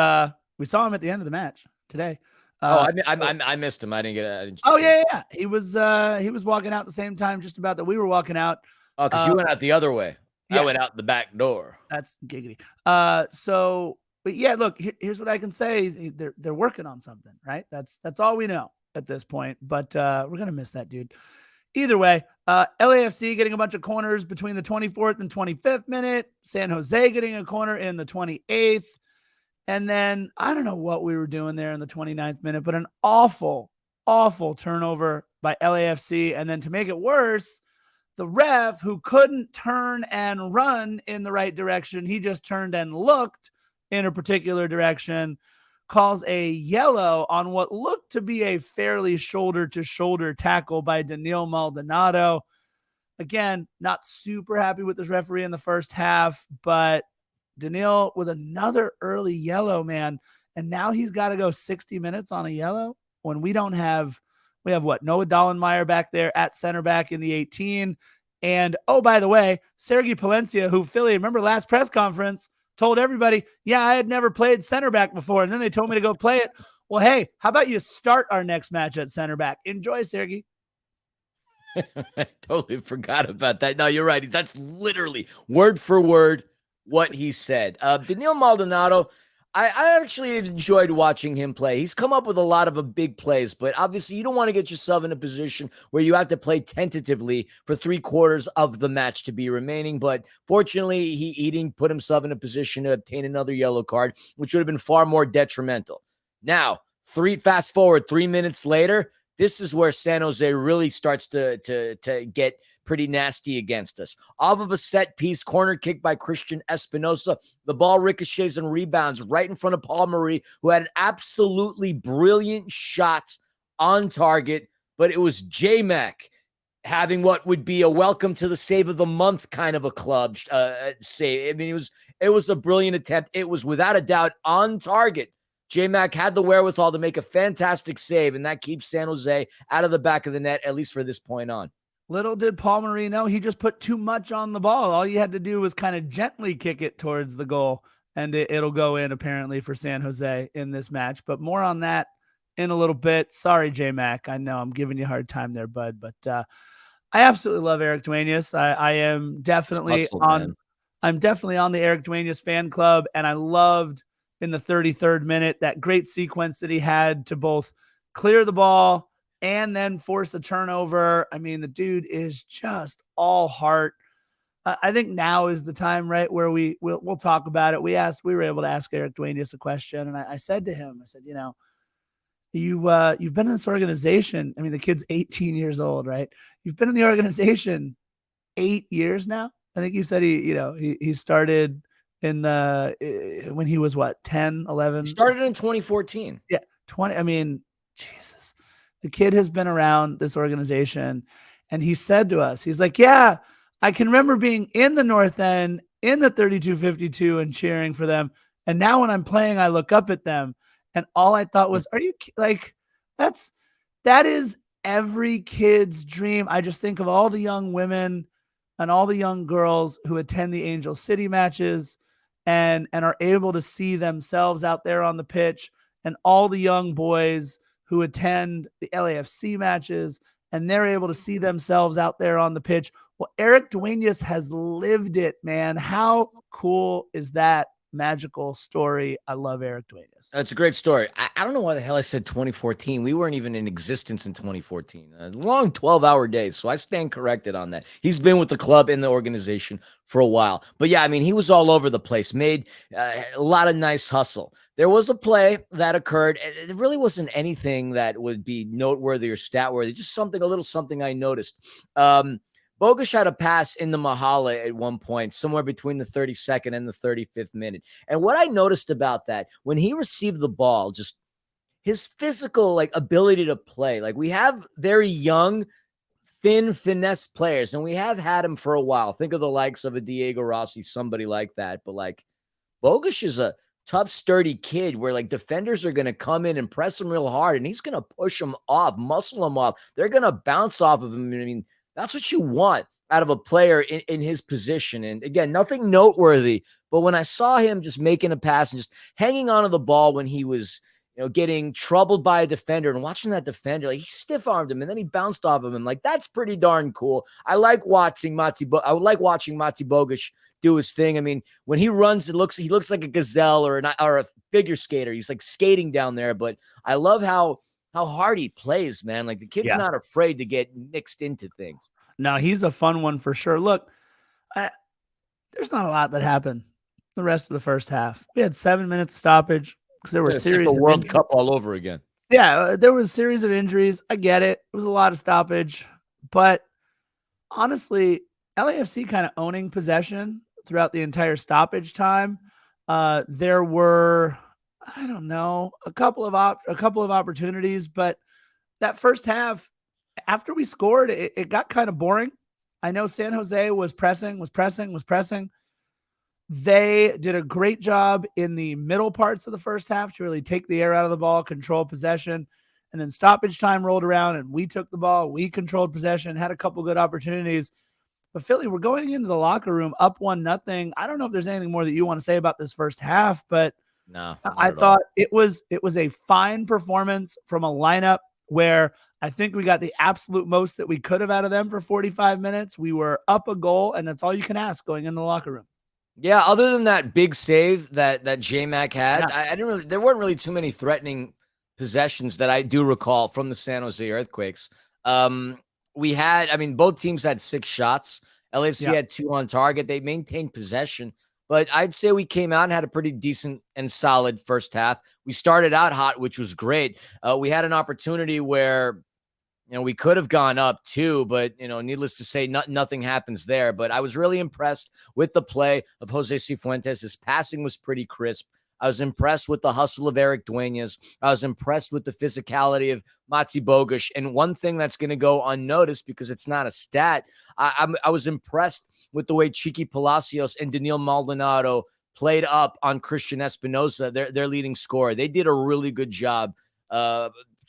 we saw him at the end of the match today. I missed him. I didn't get it. Yeah. He was walking out the same time, just about that we were walking out. Oh, because you went out the other way. Yes. I went out the back door. That's giggity. But yeah, look, here's what I can say: they're working on something, right? That's all we know at this point. But we're gonna miss that dude. Either way, LAFC getting a bunch of corners between the 24th and 25th minute. San Jose getting a corner in the 28th. And then I don't know what we were doing there in the 29th minute, but an awful, awful turnover by LAFC. And then to make it worse, the ref, who couldn't turn and run in the right direction, he just turned and looked in a particular direction, calls a yellow on what looked to be a fairly shoulder-to-shoulder tackle by Daniil Maldonado. Again, not super happy with this referee in the first half, but Daniil with another early yellow, man. And now he's got to go 60 minutes on a yellow when we have what? Noah Dollenmeyer back there at center back in the 18. And, oh, by the way, Sergei Palencia, who Philly, remember last press conference, told everybody, yeah, I had never played center back before. And then they told me to go play it. Well, hey, how about you start our next match at center back? Enjoy, Sergei. I totally forgot about that. No, you're right. That's literally word for word what he said. Daniil Maldonado, I actually enjoyed watching him play. He's come up with a lot of big plays, but obviously you don't want to get yourself in a position where you have to play tentatively for 3/4 of the match to be remaining. But fortunately, he didn't put himself in a position to obtain another yellow card, which would have been far more detrimental. Now, fast forward 3 minutes later, this is where San Jose really starts to get pretty nasty against us. Off of a set piece, corner kick by Christian Espinosa. The ball ricochets and rebounds right in front of Paul Marie, who had an absolutely brilliant shot on target, but it was J-Mac having what would be a welcome to the save of the month kind of a club save. I mean, it was a brilliant attempt. It was without a doubt on target. J-Mac had the wherewithal to make a fantastic save, and that keeps San Jose out of the back of the net, at least for this point on. Little did Paul Marie know, he just put too much on the ball. All you had to do was kind of gently kick it towards the goal, and it'll go in, apparently, for San Jose in this match. But more on that in a little bit. Sorry, J-Mac. I know I'm giving you a hard time there, bud. But I absolutely love Eric Duenas. I am definitely I'm definitely on the Eric Duenas fan club, and I loved in the 33rd minute that great sequence that he had to both clear the ball and then force a turnover. I mean, the dude is just all heart. I think now is the time, right, where we'll talk about it. We were able to ask Eric Duenas a question, and I said to him, I said, you know, you've been in this organization. I mean, the kid's 18 years old, right? You've been in the organization 8 years now. I think you said he started when he was what, 10, 11? He started in 2014. Yeah, 20. I mean, Jesus. The kid has been around this organization, and he said to us, he's like, yeah, I can remember being in the North End in the 3252 and cheering for them. And now when I'm playing, I look up at them, and all I thought was, are you like, that is every kid's dream. I just think of all the young women and all the young girls who attend the Angel City matches and are able to see themselves out there on the pitch, and all the young boys who attend the LAFC matches and they're able to see themselves out there on the pitch. Well, Eric Duenas has lived it, man. How cool is that magical story? I love Eric Duenas. That's a great story. I don't know why the hell I said 2014. We weren't even in existence in 2014. A long 12-hour days, so I stand corrected on that. He's been with the club and the organization for a while. But yeah, I mean, he was all over the place, made a lot of nice hustle. There was a play that occurred. It really wasn't anything that would be noteworthy or stat-worthy, just a little something I noticed. Bogusz had a pass in the Mahala at one point, somewhere between the 32nd and the 35th minute. And what I noticed about that, when he received the ball, just his physical ability to play. Like, we have very young, thin, finesse players, and we have had him for a while. Think of the likes of a Diego Rossi, somebody like that. But Bogusz is a tough, sturdy kid where defenders are going to come in and press him real hard, and he's going to push him off, muscle him off. They're going to bounce off of him. I mean, that's what you want out of a player in his position. And again, nothing noteworthy, but when I saw him just making a pass and just hanging onto the ball when he was, getting troubled by a defender, and watching that defender, he stiff-armed him and then he bounced off of him. That's pretty darn cool. I like watching Mati Bogusz do his thing. I mean, when he runs, he looks like a gazelle or a figure skater. He's skating down there, but I love how hard he plays, man. The kid's not afraid to get mixed into things. No, he's a fun one for sure. Look, there's not a lot that happened the rest of the first half. We had 7 minutes stoppage because there were a series of World injuries. Cup all over again. Yeah, there was a series of injuries. I get it. It was a lot of stoppage. But honestly, LAFC kind of owning possession throughout the entire stoppage time. There were, I don't know, a couple of opportunities, but that first half, after we scored, it got kind of boring. I know San Jose was pressing. They did a great job in the middle parts of the first half to really take the air out of the ball, control possession, and then stoppage time rolled around and we took the ball, we controlled possession, had a couple good opportunities. But Philly, we're going into the locker room up 1-0. I don't know if there's anything more that you want to say about this first half, but no, I thought it was a fine performance from a lineup where I think we got the absolute most that we could have out of them for 45 minutes. We were up a goal, and that's all you can ask going in the locker room. Yeah, other than that big save that J-Mac had, yeah. There weren't really too many threatening possessions that I do recall from the San Jose Earthquakes. We had, both teams had 6 shots. LAFC had 2 on target. They maintained possession, but I'd say we came out and had a pretty decent and solid first half. We started out hot, which was great. We had an opportunity where, we could have gone up too, but, needless to say, nothing happens there. But I was really impressed with the play of Jose Cifuentes. His passing was pretty crisp. I was impressed with the hustle of Eric Duenas. I was impressed with the physicality of Mati Bogusz. And one thing that's going to go unnoticed because it's not a stat, I was impressed with the way Chiqui Palacios and Daniil Maldonado played up on Christian Espinosa, their leading scorer. They did a really good job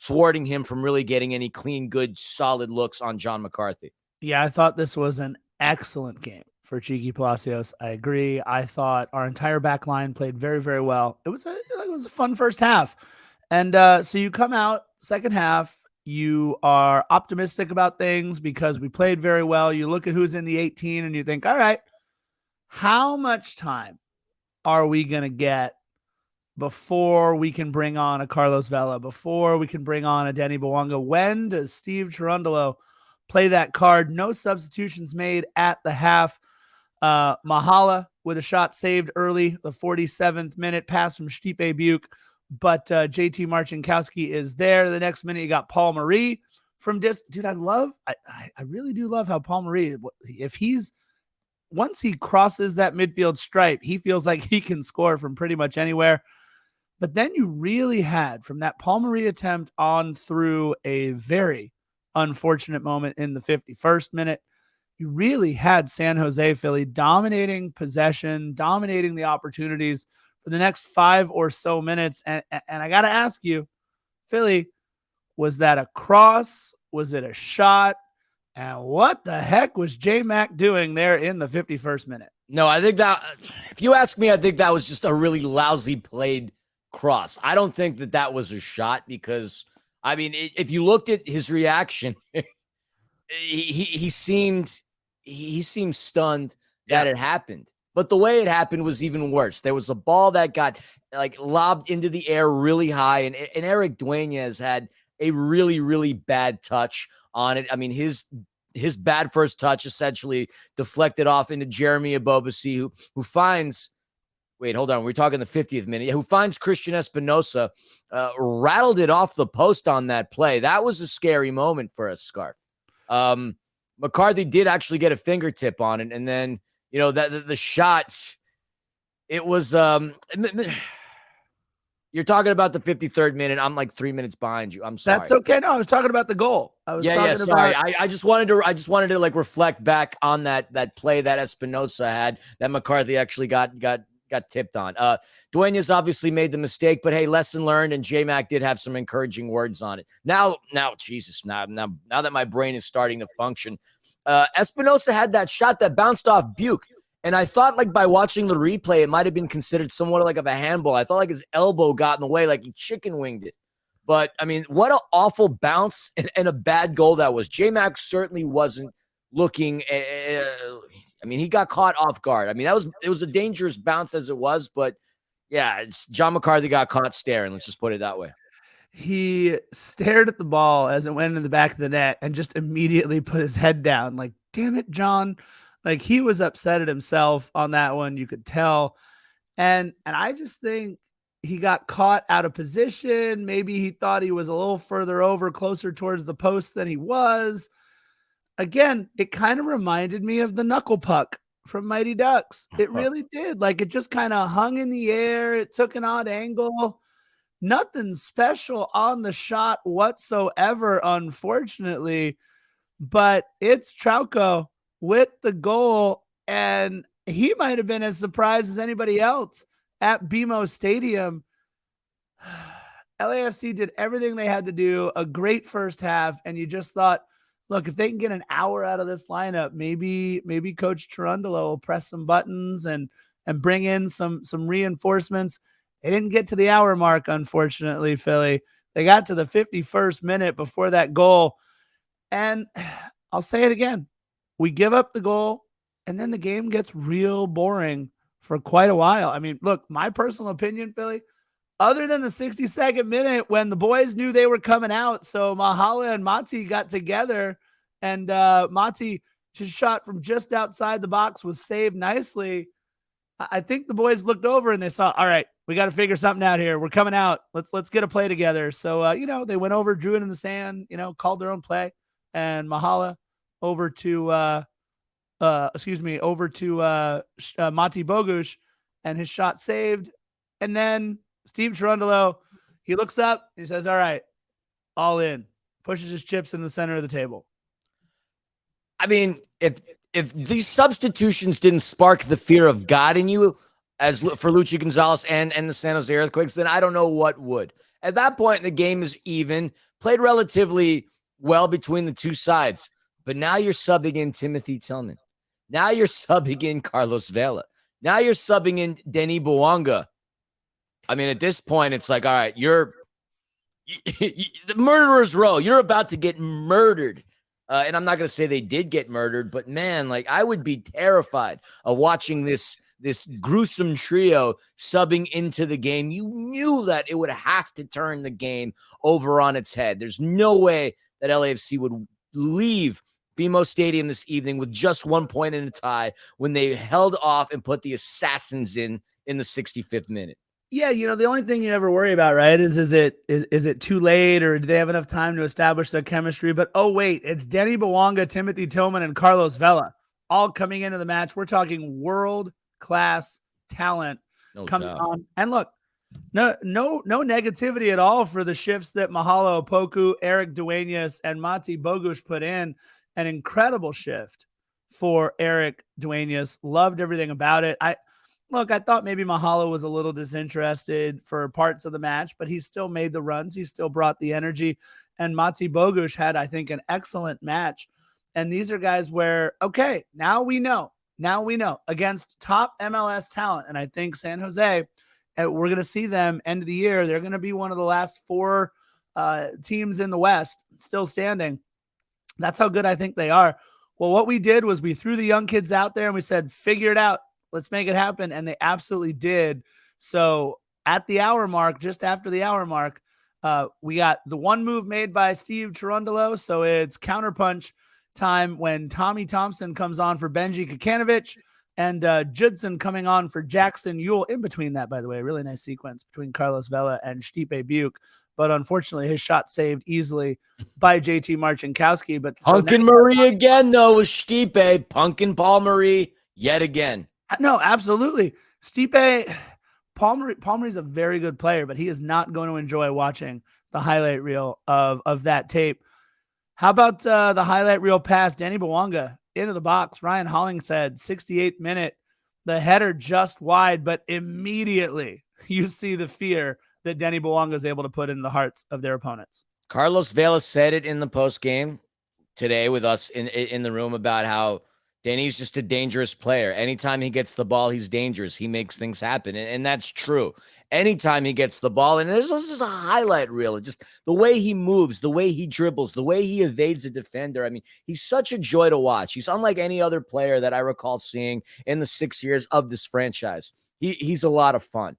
thwarting him from really getting any clean, good, solid looks on John McCarthy. Yeah, I thought this was an excellent game for Chiqui Palacios. I agree. I thought our entire back line played very, very well. It was a fun first half. And so you come out second half, you are optimistic about things because we played very well. You look at who's in the 18 and you think, all right, how much time are we going to get before we can bring on a Carlos Vela, before we can bring on a Denny Bwanga? When does Steve Cherundolo play that card? No substitutions made at the half. Mahala with a shot saved early, the 47th minute pass from Stipe Buke, but JT Marcinkowski is there. The next minute you got Paul Marie from dude. I really do love how Paul Marie, once he crosses that midfield stripe, he feels like he can score from pretty much anywhere. But then you really had, from that Paul Marie attempt on through a very unfortunate moment in the 51st minute, you really had San Jose Philly dominating possession, dominating the opportunities for the next 5 or so minutes. And I got to ask you, Philly, was that a cross? Was it a shot? And what the heck was J-Mac doing there in the 51st minute? No, I think that, if you ask me, I think that was just a really lousy played cross. I don't think that was a shot because, I mean, if you looked at his reaction, he seemed stunned that it happened. But the way it happened was even worse. There was a ball that got like lobbed into the air really high, and Eric Dueñas had a really, really bad touch on it. I mean, his bad first touch essentially deflected off into Jeremy Abobasi, who finds, wait, hold on, we're talking the 50th minute, who finds Christian Espinosa, rattled it off the post on that play. That was a scary moment for us, Scarf. McCarthy did actually get a fingertip on it, and then, you know, that the shot, it was you're talking about the 53rd minute. I'm like 3 minutes behind you. I'm sorry. That's okay. No, I was talking about the goal. I was talking sorry. about. I just wanted to like reflect back on that play that Espinosa had that McCarthy actually got tipped on. Dueñas obviously made the mistake, but hey, lesson learned, and J-Mac did have some encouraging words on it. Now, Jesus, now that my brain is starting to function, Espinosa had that shot that bounced off Buke. And I thought, like, by watching the replay, it might have been considered somewhat like of a handball. I thought like his elbow got in the way, like he chicken winged it. But, I mean, what an awful bounce and a bad goal that was. J-Mac certainly wasn't looking I mean, he got caught off guard. I mean, it was a dangerous bounce as it was, but yeah, John McCarthy got caught staring. Let's just put it that way. He stared at the ball as it went into the back of the net and just immediately put his head down. Like, damn it, John. Like, he was upset at himself on that one. You could tell. And I just think he got caught out of position. Maybe he thought he was a little further over, closer towards the post than he was. Again, it kind of reminded me of the knuckle puck from Mighty Ducks. It really did. Like, it just kind of hung in the air. It took an odd angle. Nothing special on the shot whatsoever, unfortunately. But it's Trauco with the goal, and he might have been as surprised as anybody else at BMO Stadium. LAFC did everything they had to do, a great first half, and you just thought, look, if they can get an hour out of this lineup, maybe Coach Cherundolo will press some buttons and bring in some reinforcements. They didn't get to the hour mark, unfortunately, Philly. They got to the 51st minute before that goal, and I'll say it again. We give up the goal, and then the game gets real boring for quite a while. I mean, look, my personal opinion, Philly, other than the 62nd minute when the boys knew they were coming out, so Mahala and Mati got together, and Mati just shot from just outside the box, was saved nicely. I think the boys looked over and they saw, all right, we got to figure something out here. We're coming out. Let's get a play together. So, they went over, drew it in the sand, called their own play, and Mahala over to Mati Bogusz, and his shot saved. And then Steve Cherundolo, he looks up, he says, all right, all in, pushes his chips in the center of the table. I mean, if these substitutions didn't spark the fear of God in you, as for Luchi Gonzalez and the San Jose Earthquakes, then I don't know what would. At that point, the game is even, played relatively well between the two sides. But now you're subbing in Timothy Tillman. Now you're subbing in Carlos Vela. Now you're subbing in Denis Bouanga. I mean, at this point, it's like, all right, you're the murderer's row. You're about to get murdered. And I'm not going to say they did get murdered, but man, like, I would be terrified of watching this gruesome trio subbing into the game. You knew that it would have to turn the game over on its head. There's no way that LAFC would leave BMO Stadium this evening with just 1 point in a tie when they held off and put the assassins in the 65th minute. Yeah, the only thing you ever worry about, right, is it too late, or do they have enough time to establish their chemistry? But oh wait, it's Denis Bouanga, Timothy Tillman, and Carlos Vela all coming into the match. We're talking world-class talent coming on. And look, no negativity at all for the shifts that Mahalo Opoku, Eric Dueñas, and Mati Bogusz put in. An incredible shift for Eric Dueñas. Loved everything about it. I thought maybe Mahalo was a little disinterested for parts of the match, but he still made the runs. He still brought the energy. And Mati Bogusz had, I think, an excellent match And these are guys where, okay, now we know against top MLS talent. And I think San Jose, we're going to see them end of the year. They're going to be one of the last 4 teams in the West still standing. That's how good I think they are. Well, what we did was we threw the young kids out there and we said, figure it out. Let's make it happen. And they absolutely did. So at the hour mark, just after the hour mark, we got the one move made by Steve Cherundolo. So it's counterpunch time when Tommy Thompson comes on for Benji Kikanovic and Judson coming on for Jackson Ewell. In between that, by the way, really nice sequence between Carlos Vela and Stipe Buke. But unfortunately, his shot saved easily by JT Marcinkowski. But Punkin Marie again, though, with Stipe. Punkin Paul Marie yet again. No, absolutely. Stipe, Paul Marie's a very good player, but he is not going to enjoy watching the highlight reel of that tape. How about the highlight reel pass? Danny Bwanga into the box. Ryan Hollingshead, 68th minute. The header just wide, but immediately you see the fear that Denny Bwanga is able to put in the hearts of their opponents. Carlos Vela said it in the post game today with us in the room about how Danny's just a dangerous player. Anytime he gets the ball, he's dangerous. He makes things happen. And that's true. Anytime he gets the ball, and there's just a highlight reel, just the way he moves, the way he dribbles, the way he evades a defender. I mean, he's such a joy to watch. He's unlike any other player that I recall seeing in the 6 years of this franchise. He's a lot of fun.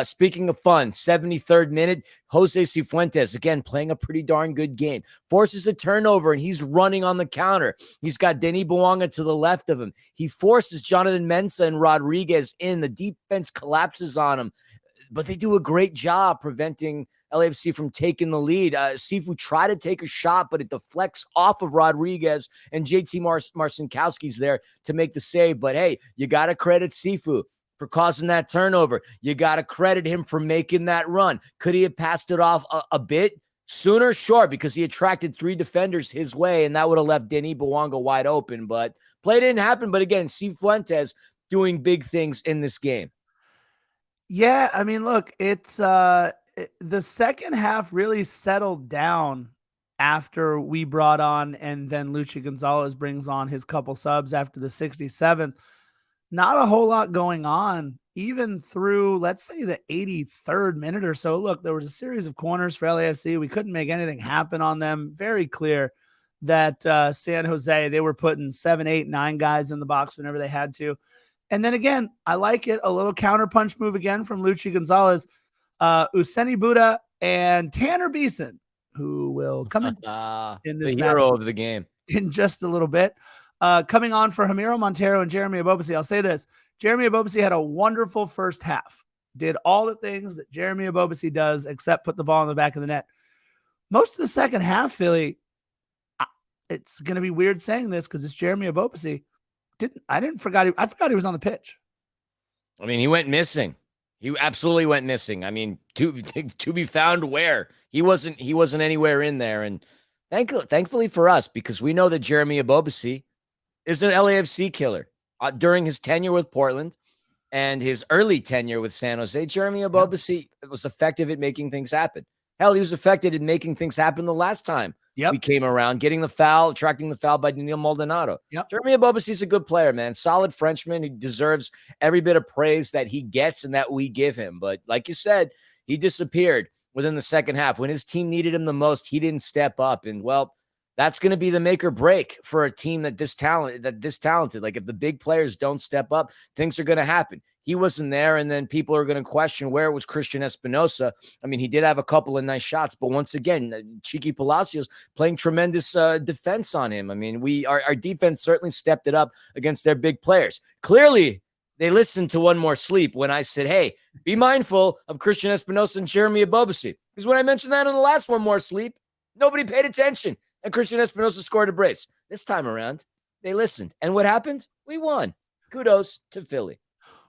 Speaking of fun, 73rd minute, Jose Cifuentes, again, playing a pretty darn good game, forces a turnover, and he's running on the counter. He's got Denis Bwanga to the left of him. He forces Jonathan Mensah and Rodriguez in. The defense collapses on him, but they do a great job preventing LAFC from taking the lead. Sifu tried to take a shot, but it deflects off of Rodriguez, and JT Marcinkowski's there to make the save. But hey, you got to credit Sifu for causing that turnover. You got to credit him for making that run. Could he have passed it off a bit sooner? Sure, because he attracted 3 defenders his way, and that would have left Denis Bwanga wide open. But play didn't happen. But again, Cifuentes doing big things in this game. Yeah, I mean, look, it's the second half really settled down after we brought on, and then Luchi Gonzalez brings on his couple subs after the 67th. Not a whole lot going on, even through, let's say, the 83rd minute or so. Look, there was a series of corners for LAFC. We couldn't make anything happen on them. Very clear that San Jose, they were putting 7, 8, 9 guys in the box whenever they had to. And then again, I like it. A little counterpunch move again from Luchi Gonzalez, Useni Buddha, and Tanner Beeson, who will come in this the hero of the game in just a little bit. Coming on for Ramiro Montero and Jeremy Ebobisse. I'll say this. Jeremy Ebobisse had a wonderful first half. Did all the things that Jeremy Ebobisse does except put the ball in the back of the net. Most of the second half, Philly, it's going to be weird saying this because it's Jeremy Ebobisse. I forgot he was on the pitch. I mean, he went missing. He absolutely went missing. I mean, to be found where? He wasn't anywhere in there. And thankfully for us, because we know that Jeremy Ebobisse is an LAFC killer. During his tenure with Portland and his early tenure with San Jose, Jeremy Ebobisse was effective at making things happen. Hell, he was effective at making things happen the last time we came around, getting the foul, attracting the foul by Daniel Maldonado. Jeremy Ebobisse is a good player, man. Solid Frenchman. He deserves every bit of praise that he gets and that we give him. But like you said, he disappeared within the second half. When his team needed him the most, he didn't step up. And, well, that's going to be the make or break for a team this talented. Like, if the big players don't step up, things are going to happen. He wasn't there, and then people are going to question where was Christian Espinosa. I mean, he did have a couple of nice shots, but once again, Chiqui Palacios playing tremendous defense on him. I mean, our defense certainly stepped it up against their big players. Clearly, they listened to One More Sleep when I said, hey, be mindful of Christian Espinosa and Jeremy Ebobisse. Because when I mentioned that in the last One More Sleep, nobody paid attention. And Christian Espinosa scored a brace. This time around, they listened. And what happened? We won. Kudos to Philly.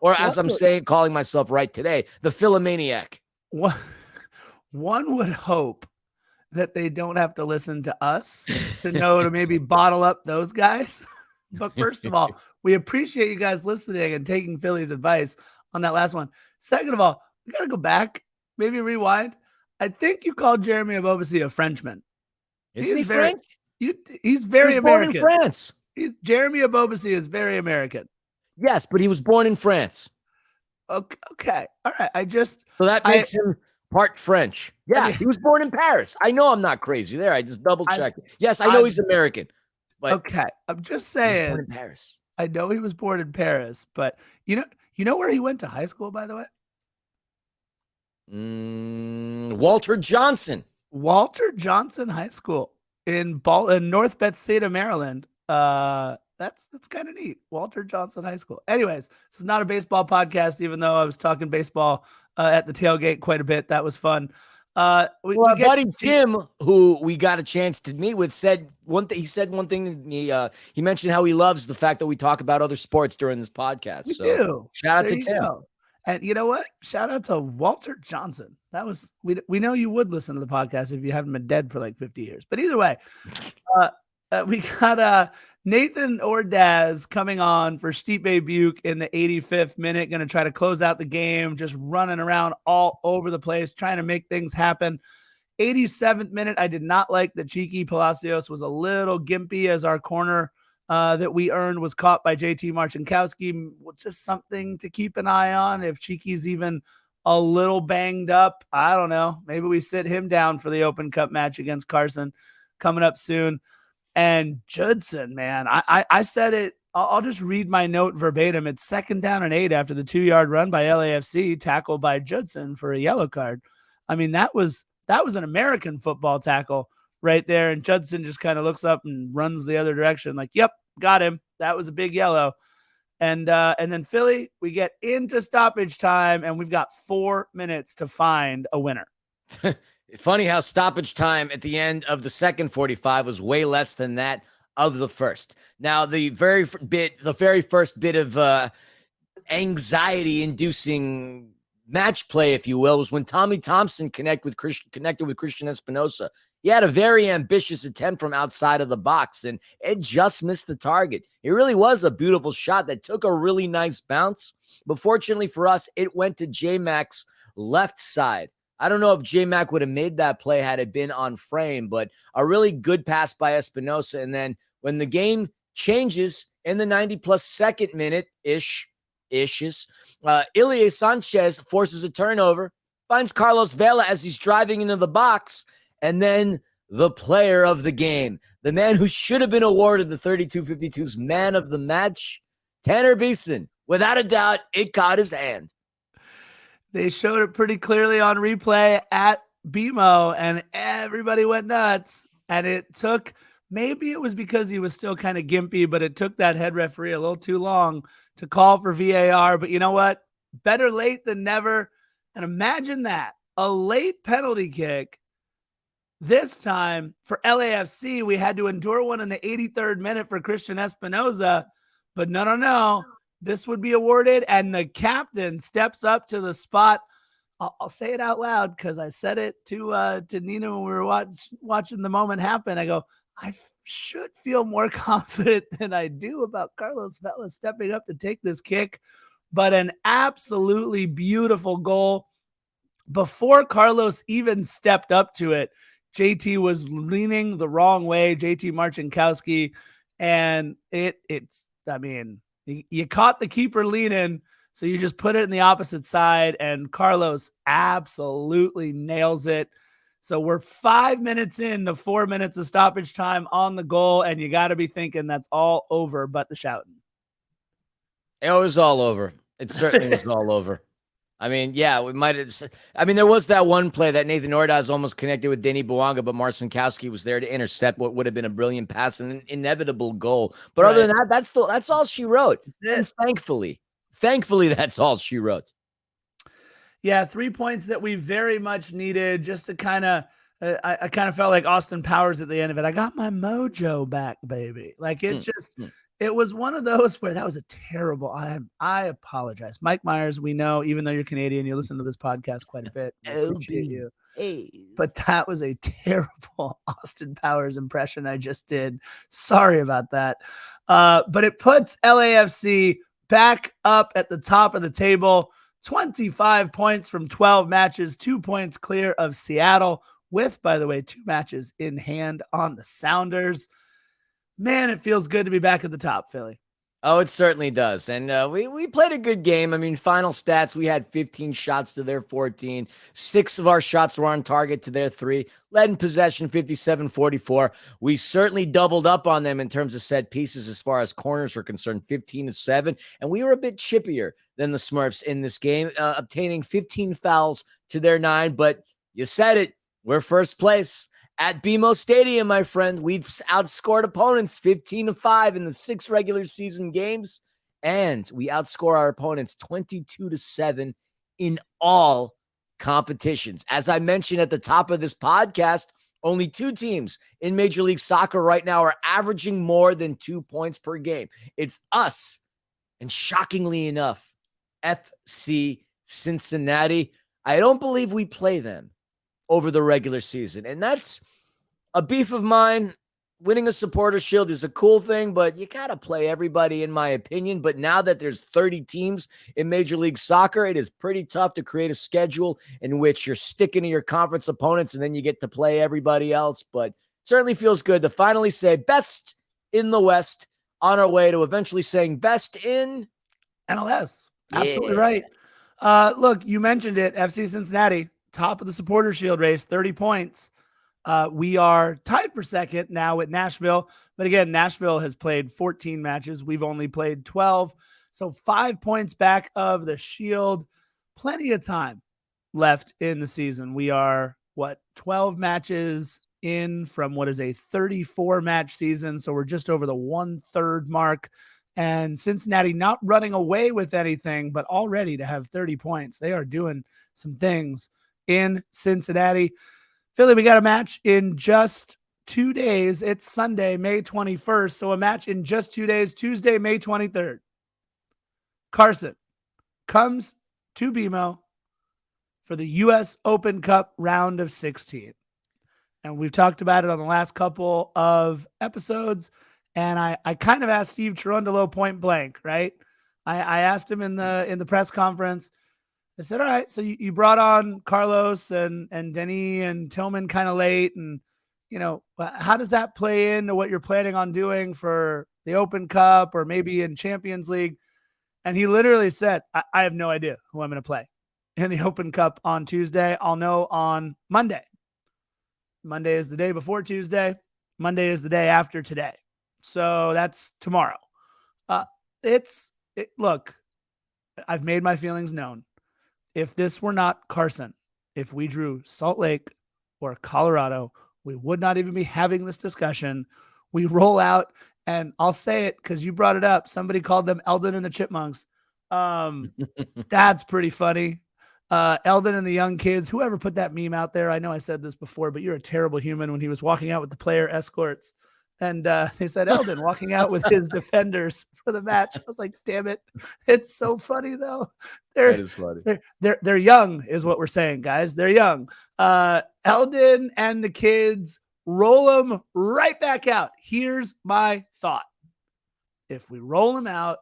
Or as I'm calling myself right today, the Philomaniac. One would hope that they don't have to listen to us to know to maybe bottle up those guys. But first of all, we appreciate you guys listening and taking Philly's advice on that last one. Second of all, we got to go back, maybe rewind. I think you called Jeremy Ebobisse a Frenchman. Isn't he French? He's very American. Born in France. Jeremy Abobasi is very American. Yes, but he was born in France. Okay. All right. So that makes him part French. Yeah, he was born in Paris. I know I'm not crazy there. I just double checked. Yes, I know he's American. But okay. I'm just saying. He was born in Paris. I know he was born in Paris, but you know where he went to high school, by the way? Walter Johnson High School in North Bethesda, Maryland. That's kind of neat. Walter Johnson High School. Anyways, this is not a baseball podcast, even though I was talking baseball at the tailgate quite a bit. That was fun. Our buddy Tim, who we got a chance to meet with, said one thing. He said one thing to me. He mentioned how he loves the fact that we talk about other sports during this podcast. We do. Shout out to Tim. Go. And you know what? Shout out to Walter Johnson. That was we know you would listen to the podcast if you haven't been dead for like 50 years. But either way, we got Nathan Ordaz coming on for Stipe Buke in the 85th minute. Going to try to close out the game, just running around all over the place, trying to make things happen. 87th minute, I did not like that Cheeky Palacios was a little gimpy as our corner that we earned was caught by JT Marcinkowski. Just something to keep an eye on. If Cheeky's even a little banged up, I don't know. Maybe we sit him down for the Open Cup match against Carson coming up soon. And Judson, man, I said it. I'll just read my note verbatim. It's 2nd down and 8 after the 2-yard run by LAFC, tackled by Judson for a yellow card. I mean, that was an American football tackle right there. And Judson just kind of looks up and runs the other direction like, yep, got him. That was a big yellow. And then Philly, we get into stoppage time, and we've got 4 minutes to find a winner. Funny how stoppage time at the end of the second 45 was way less than that of the first. Now, the very first bit of anxiety-inducing match play, if you will, was when Tommy Thompson connected with Christian Espinosa. He had a very ambitious attempt from outside of the box, and it just missed the target. It really was a beautiful shot that took a really nice bounce, but fortunately for us, it went to J-Mac's left side. I don't know if J-Mac would have made that play had it been on frame, but a really good pass by Espinosa. And then when the game changes in the 90-plus second minute-ish, Ilie Sanchez forces a turnover, finds Carlos Vela as he's driving into the box, and then the player of the game, the man who should have been awarded the 32-52's man of the match, Tanner Beeson. Without a doubt, it caught his hand. They showed it pretty clearly on replay at BMO, and everybody went nuts. And it took, maybe it was because he was still kind of gimpy, but it took that head referee a little too long to call for VAR. But you know what? Better late than never. And imagine that, a late penalty kick. This time for LAFC, we had to endure one in the 83rd minute for Christian Espinosa. But no. This would be awarded, and the captain steps up to the spot. I'll say it out loud because I said it to Nina when we were watching the moment happen. I go, I should feel more confident than I do about Carlos Vela stepping up to take this kick, but an absolutely beautiful goal. Before Carlos even stepped up to it, JT was leaning the wrong way, JT Marcinkowski, and you caught the keeper leaning, so you just put it in the opposite side, and Carlos absolutely nails it. So we're 5 minutes into 4 minutes of stoppage time on the goal, and you got to be thinking that's all over but the shouting. It was all over. It certainly was all over. I mean, yeah, we might have. I mean, there was that one play that Nathan Ordaz almost connected with Denny Bouanga, but Marcinkowski was there to intercept what would have been a brilliant pass and an inevitable goal. But other than that, that's all she wrote. And thankfully, that's all she wrote. Yeah, 3 points that we very much needed just to kind of. I kind of felt like Austin Powers at the end of it. I got my mojo back, baby. Like it just. It was one of those where that was a terrible. I apologize, Mike Myers. We know, even though you're Canadian, you listen to this podcast quite a bit. I appreciate you. Hey. But that was a terrible Austin Powers impression I just did. Sorry about that. But it puts LAFC back up at the top of the table. 25 points from 12 matches, 2 points clear of Seattle. with, by the way, 2 matches in hand on the Sounders. Man, it feels good to be back at the top, Philly. Oh, it certainly does. And we played a good game. I mean, final stats, we had 15 shots to their 14. 6 of our shots were on target to their 3. Led in possession, 57-44. We certainly doubled up on them in terms of set pieces as far as corners are concerned, 15-7. And we were a bit chippier than the Smurfs in this game, obtaining 15 fouls to their 9. But you said it, we're first place. At BMO Stadium, my friend, we've outscored opponents 15-5 in the 6 regular season games, and we outscore our opponents 22-7 in all competitions. As I mentioned at the top of this podcast, only 2 teams in Major League Soccer right now are averaging more than 2 points per game. It's us, and shockingly enough, FC Cincinnati. I don't believe we play them over the regular season. And that's a beef of mine. Winning a supporter shield is a cool thing, but you got to play everybody, in my opinion. But now that there's 30 teams in Major League Soccer, it is pretty tough to create a schedule in which you're sticking to your conference opponents and then you get to play everybody else. But it certainly feels good to finally say best in the West, on our way to eventually saying best in MLS. Absolutely right. Look, you mentioned it, FC Cincinnati, top of the supporter shield race, 30 points. We are tied for second now with Nashville. But again, Nashville has played 14 matches. We've only played 12. So 5 points back of the Shield. Plenty of time left in the season. We are, 12 matches in from what is a 34 match season. So we're just over the 1/3 mark. And Cincinnati not running away with anything, but already to have 30 points. They are doing some things in Cincinnati. Philly, we got a match in just 2 days. It's Sunday, May 21st. So a match in just 2 days, Tuesday, May 23rd. Carson comes to BMO for the U.S. Open Cup round of 16. And we've talked about it on the last couple of episodes. And I kind of asked Steve Cherundolo point blank, right? I asked him in the press conference. I said, all right, so you brought on Carlos and Denny and Tillman kind of late. And, how does that play into what you're planning on doing for the Open Cup or maybe in Champions League? And he literally said, I have no idea who I'm going to play in the Open Cup on Tuesday. I'll know on Monday. Monday is the day before Tuesday. Monday is the day after today. So that's tomorrow. Look, I've made my feelings known. If this were not Carson, if we drew Salt Lake or Colorado, we would not even be having this discussion. We roll out, and I'll say it because you brought it up. Somebody called them Eldon and the Chipmunks. That's pretty funny. Eldon and the young kids, whoever put that meme out there. I know I said this before, but you're a terrible human when he was walking out with the player escorts. And they said Eldon walking out with his defenders for the match. I was like, damn it. It's so funny, though. That is funny. They're young is what we're saying, guys. They're young. Eldon and the kids, roll them right back out. Here's my thought. If we roll them out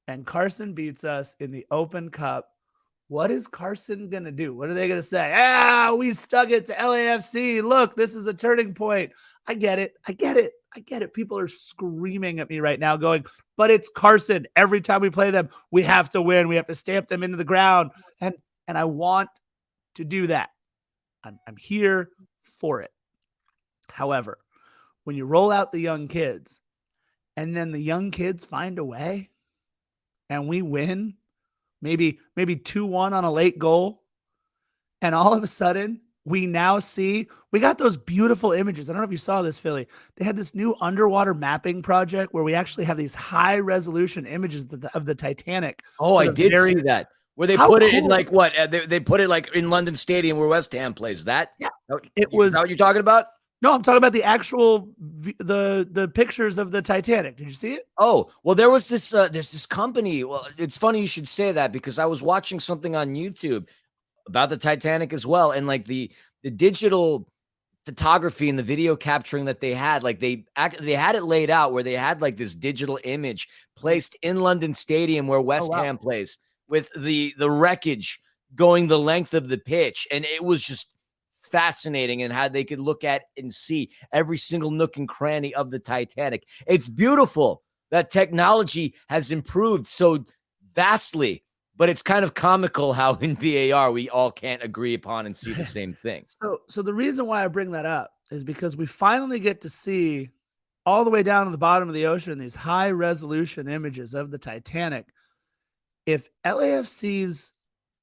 and Carson beats us in the Open Cup, what is Carson going to do? What are they going to say? We stuck it to LAFC. Look, this is a turning point. I get it. People are screaming at me right now going, but it's Carson. Every time we play them, we have to win. We have to stamp them into the ground. And I want to do that. I'm here for it. However, when you roll out the young kids and then the young kids find a way and we win, maybe 2-1 on a late goal. And all of a sudden, we now see, we got those beautiful images. I don't know if you saw this, Philly. They had this new underwater mapping project where we actually have these high resolution images of the Titanic. Oh, I did see that. Where they put it in like what? They put it like in London Stadium where West Ham plays. That? Yeah. Is that what you're talking about? No, I'm talking about the actual the pictures of the Titanic. Did you see it? Oh, well, there's this company. Well, it's funny you should say that because I was watching something on YouTube about the Titanic as well. And like the digital photography and the video capturing that they had, like they had it laid out where they had like this digital image placed in London Stadium where West Ham plays with the wreckage going the length of the pitch. And it was just fascinating and how they could look at and see every single nook and cranny of the Titanic. It's beautiful that technology has improved so vastly, but it's kind of comical how in VAR we all can't agree upon and see the same thing. So the reason why I bring that up is because we finally get to see all the way down to the bottom of the ocean these high resolution images of the Titanic. If LAFC's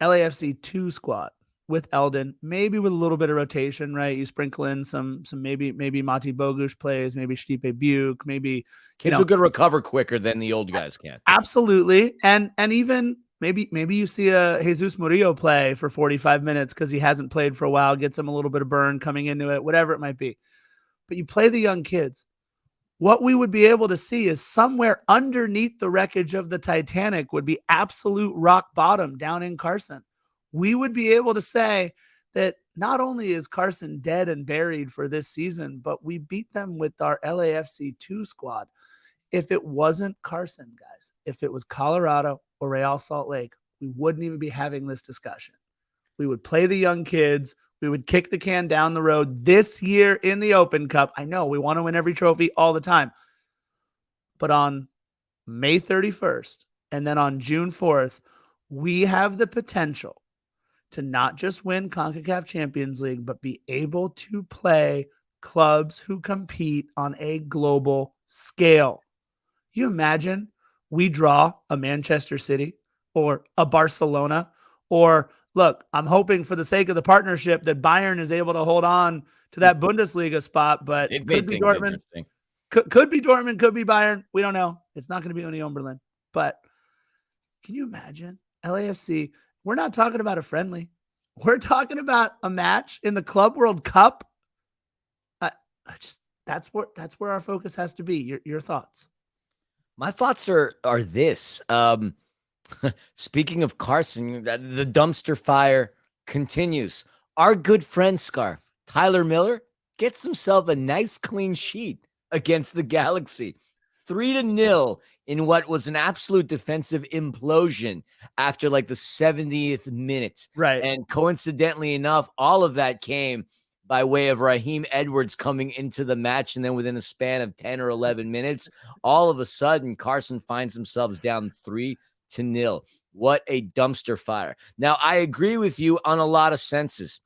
LAFC 2 squad with Eldon, maybe with a little bit of rotation, right? You sprinkle in some maybe Mati Bogusz plays, maybe Stipe Buke, maybe kids who could recover quicker than the old guys can. Absolutely. And even maybe you see a Jesus Murillo play for 45 minutes because he hasn't played for a while, gets him a little bit of burn coming into it, whatever it might be. But you play the young kids. What we would be able to see is somewhere underneath the wreckage of the Titanic would be absolute rock bottom down in Carson. We would be able to say that not only is Carson dead and buried for this season, but we beat them with our LAFC 2 squad. If it wasn't Carson, guys, if it was Colorado or Real Salt Lake, we wouldn't even be having this discussion. We would play the young kids. We would kick the can down the road this year in the Open Cup. I know we want to win every trophy all the time. But on May 31st and then on June 4th, we have the potential to not just win CONCACAF Champions League, but be able to play clubs who compete on a global scale. You imagine we draw a Manchester City or a Barcelona, or look, I'm hoping for the sake of the partnership that Bayern is able to hold on to that Bundesliga spot, but it could be Dortmund. Could be Dortmund, could be Bayern. We don't know. It's not going to be Union Berlin. But can you imagine LAFC? We're not talking about a friendly. We're talking about a match in the Club World Cup. That's where our focus has to be. Your thoughts? My thoughts are this. Speaking of Carson, the dumpster fire continues. Our good friend Scarf, Tyler Miller, gets himself a nice clean sheet against the Galaxy. 3-0 in what was an absolute defensive implosion after like the 70th minute. Right. And coincidentally enough, all of that came by way of Raheem Edwards coming into the match. And then within a span of 10 or 11 minutes, all of a sudden, Carson finds himself down 3-0. What a dumpster fire. Now, I agree with you on a lot of senses.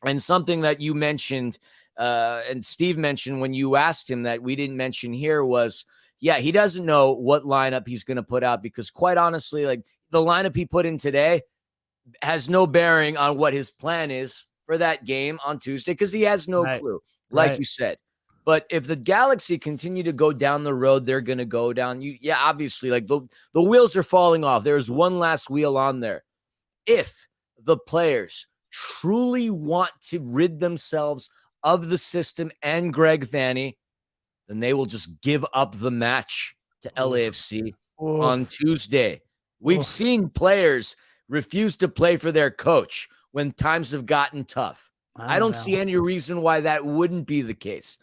And something that you mentioned, and Steve mentioned when you asked him that we didn't mention here was, yeah, he doesn't know what lineup he's going to put out because quite honestly, like the lineup he put in today has no bearing on what his plan is for that game on Tuesday because he has no clue, like you said. But if the Galaxy continue to go down the road they're going to go down, obviously, like the wheels are falling off. There's one last wheel on there. If the players truly want to rid themselves of the system and Greg Vanney, then they will just give up the match to LAFC on Tuesday. We've seen players refuse to play for their coach when times have gotten tough. I don't see any reason why that wouldn't be the case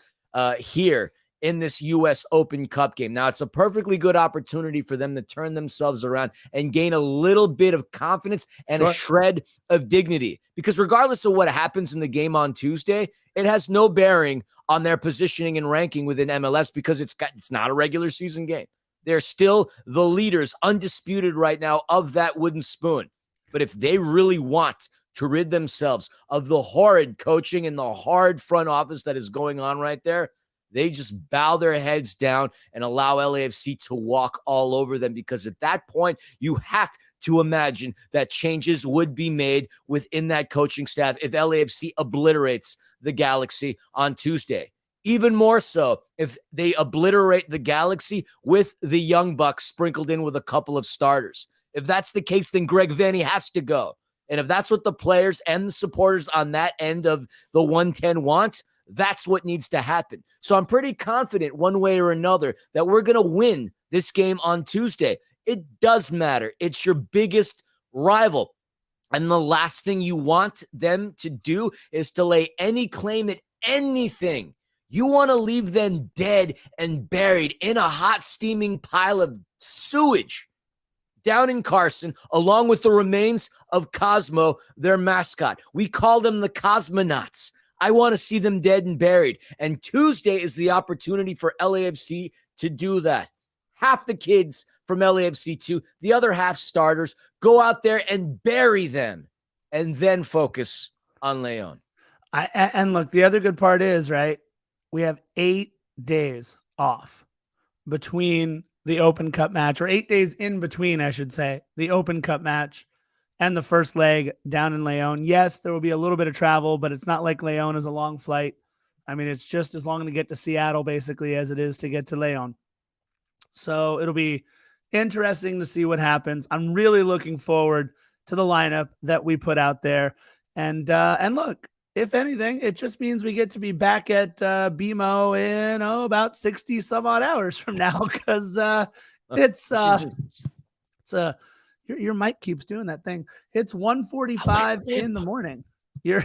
here in this U.S. Open Cup game. Now, it's a perfectly good opportunity for them to turn themselves around and gain a little bit of confidence and a shred of dignity. Because regardless of what happens in the game on Tuesday, it has no bearing on their positioning and ranking within MLS because it's not a regular season game. They're still the leaders, undisputed right now, of that wooden spoon. But if they really want to rid themselves of the horrid coaching and the hard front office that is going on right there, they just bow their heads down and allow LAFC to walk all over them, because at that point, you have to imagine that changes would be made within that coaching staff if LAFC obliterates the Galaxy on Tuesday. Even more so if they obliterate the Galaxy with the Young Bucks sprinkled in with a couple of starters. If that's the case, then Greg Vanney has to go. And if that's what the players and the supporters on that end of the 110 want, that's what needs to happen. So I'm pretty confident one way or another that we're going to win this game on Tuesday. It does matter. It's your biggest rival. And the last thing you want them to do is to lay any claim at anything. You want to leave them dead and buried in a hot, steaming pile of sewage down in Carson, along with the remains of Cosmo, their mascot. We call them the Cosmonauts. I want to see them dead and buried. And Tuesday is the opportunity for LAFC to do that. Half the kids from LAFC 2, the other half starters, go out there and bury them and then focus on Leon. And look, the other good part is, right, we have 8 days off between the Open Cup match, or 8 days in between, I should say, the Open Cup match and the first leg down in Leon. Yes, there will be a little bit of travel, but it's not like Leon is a long flight. I mean, it's just as long to get to Seattle, basically, as it is to get to Leon. So it'll be interesting to see what happens. I'm really looking forward to the lineup that we put out there. And look, if anything, it just means we get to be back at BMO in about 60 some odd hours from now, because your mic keeps doing that thing. It's 1:45 in the morning. Your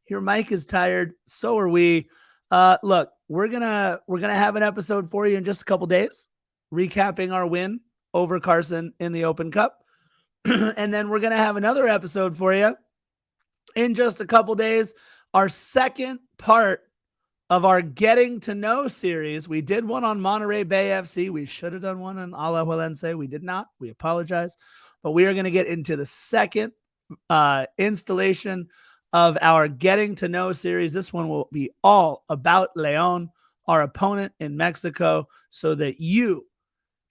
mic is tired. So are we. Look, we're gonna have an episode for you in just a couple days, recapping our win over Carson in the Open Cup. And then we're going to have another episode for you in just a couple days. Our second part of our Getting to Know series. We did one on Monterey Bay FC. We should have done one on Alajuelense. We did not. We apologize. But we are going to get into the second installation of our Getting to Know series. This one will be all about Leon, our opponent in Mexico, so that you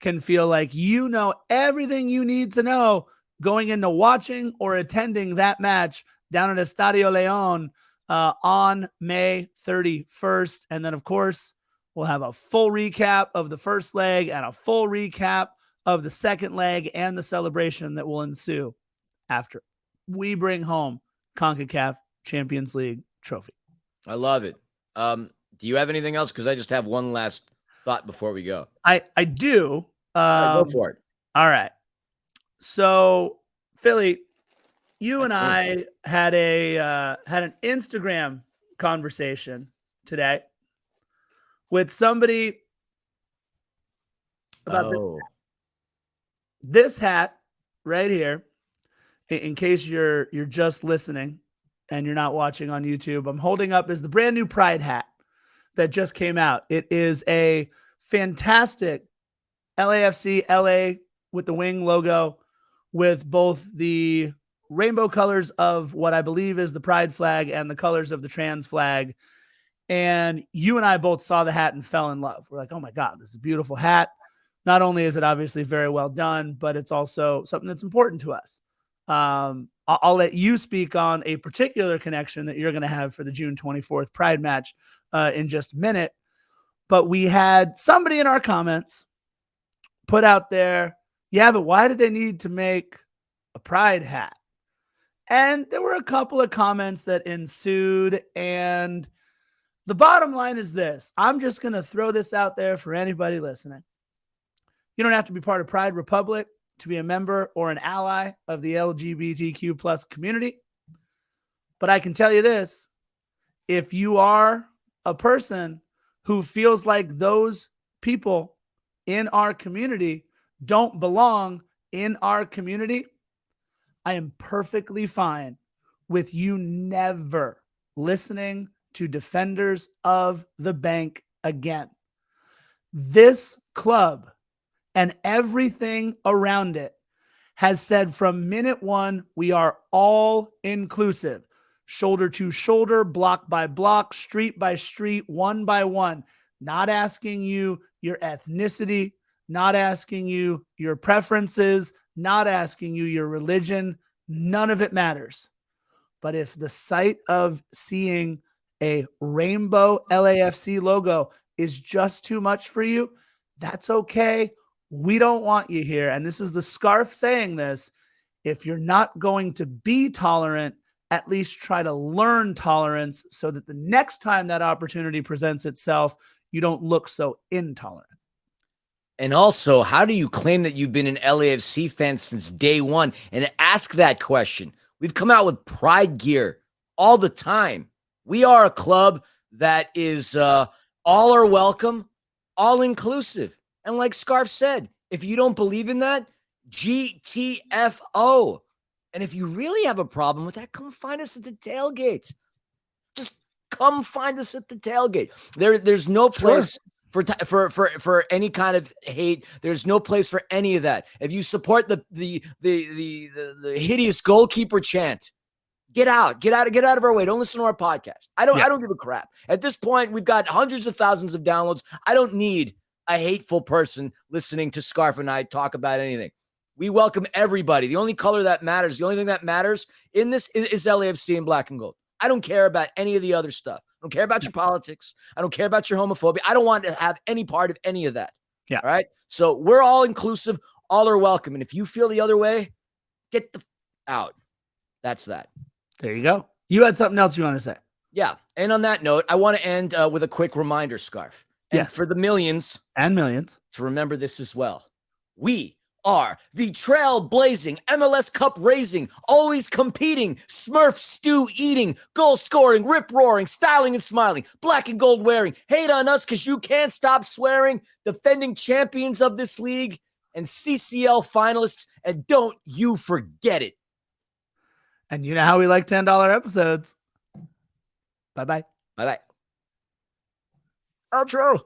can feel like you know everything you need to know going into watching or attending that match down at Estadio Leon on May 31st. And then, of course, we'll have a full recap of the first leg and a full recap of the second leg and the celebration that will ensue after we bring home CONCACAF Champions League trophy. I love it. Do you have anything else? Because I just have one last thought before we go. I do. Go for it. All right. So, Philly, you and I had an Instagram conversation today with somebody about this hat right here. In case you're just listening and you're not watching on YouTube, I'm holding up is the brand new Pride hat that just came out. It is a fantastic LAFC LA with the wing logo, with both the rainbow colors of what I believe is the Pride flag and the colors of the trans flag. And you and I both saw the hat and fell in love. We're like, oh my God, this is a beautiful hat. Not only is it obviously very well done, but it's also something that's important to us. I'll let you speak on a particular connection that you're going to have for the June 24th Pride match in just a minute. But we had somebody in our comments put out there, yeah, but why did they need to make a Pride hat? And there were a couple of comments that ensued. And the bottom line is this. I'm just going to throw this out there for anybody listening. You don't have to be part of Pride Republic to be a member or an ally of the LGBTQ plus community. But I can tell you this, if you are a person who feels like those people in our community don't belong in our community, I am perfectly fine with you never listening to Defenders of the Bank again. This club and everything around it has said from minute one, we are all inclusive, shoulder to shoulder, block by block, street by street, one by one, not asking you your ethnicity, not asking you your preferences, not asking you your religion. None of it matters. But if the sight of seeing a rainbow LAFC logo is just too much for you, that's okay. We don't want you here. And this is the scarf saying this. If you're not going to be tolerant, at least try to learn tolerance so that the next time that opportunity presents itself, you don't look so intolerant. And also, how do you claim that you've been an LAFC fan since day one and ask that question? We've come out with Pride gear all the time. We are a club that is all are welcome, all inclusive. And like Scarf said, if you don't believe in that, GTFO. And if you really have a problem with that, come find us at the tailgate. Just come find us at the tailgate. There's no place for any kind of hate. There's no place for any of that. If you support the hideous goalkeeper chant, get out of our way. Don't listen to our podcast. I don't give a crap. At this point, we've got hundreds of thousands of downloads. I don't need a hateful person listening to Scarf and I talk about anything. We welcome everybody. The only color that matters, the only thing that matters in this is LAFC in black and gold. I don't care about any of the other stuff. I don't care about your politics. I don't care about your homophobia. I don't want to have any part of any of that. Yeah. All right. So we're all inclusive. All are welcome. And if you feel the other way, get the out. That's that. There you go. You had something else you want to say? Yeah. And on that note, I want to end with a quick reminder, Scarf. And for the millions and millions to remember this as well. We are the trailblazing, MLS Cup raising, always competing, Smurf stew eating, goal scoring, rip roaring, styling and smiling, black and gold wearing, hate on us because you can't stop swearing, defending champions of this league and CCL finalists, and don't you forget it. And you know how we like $10 episodes. Bye-bye. Bye-bye. Outro.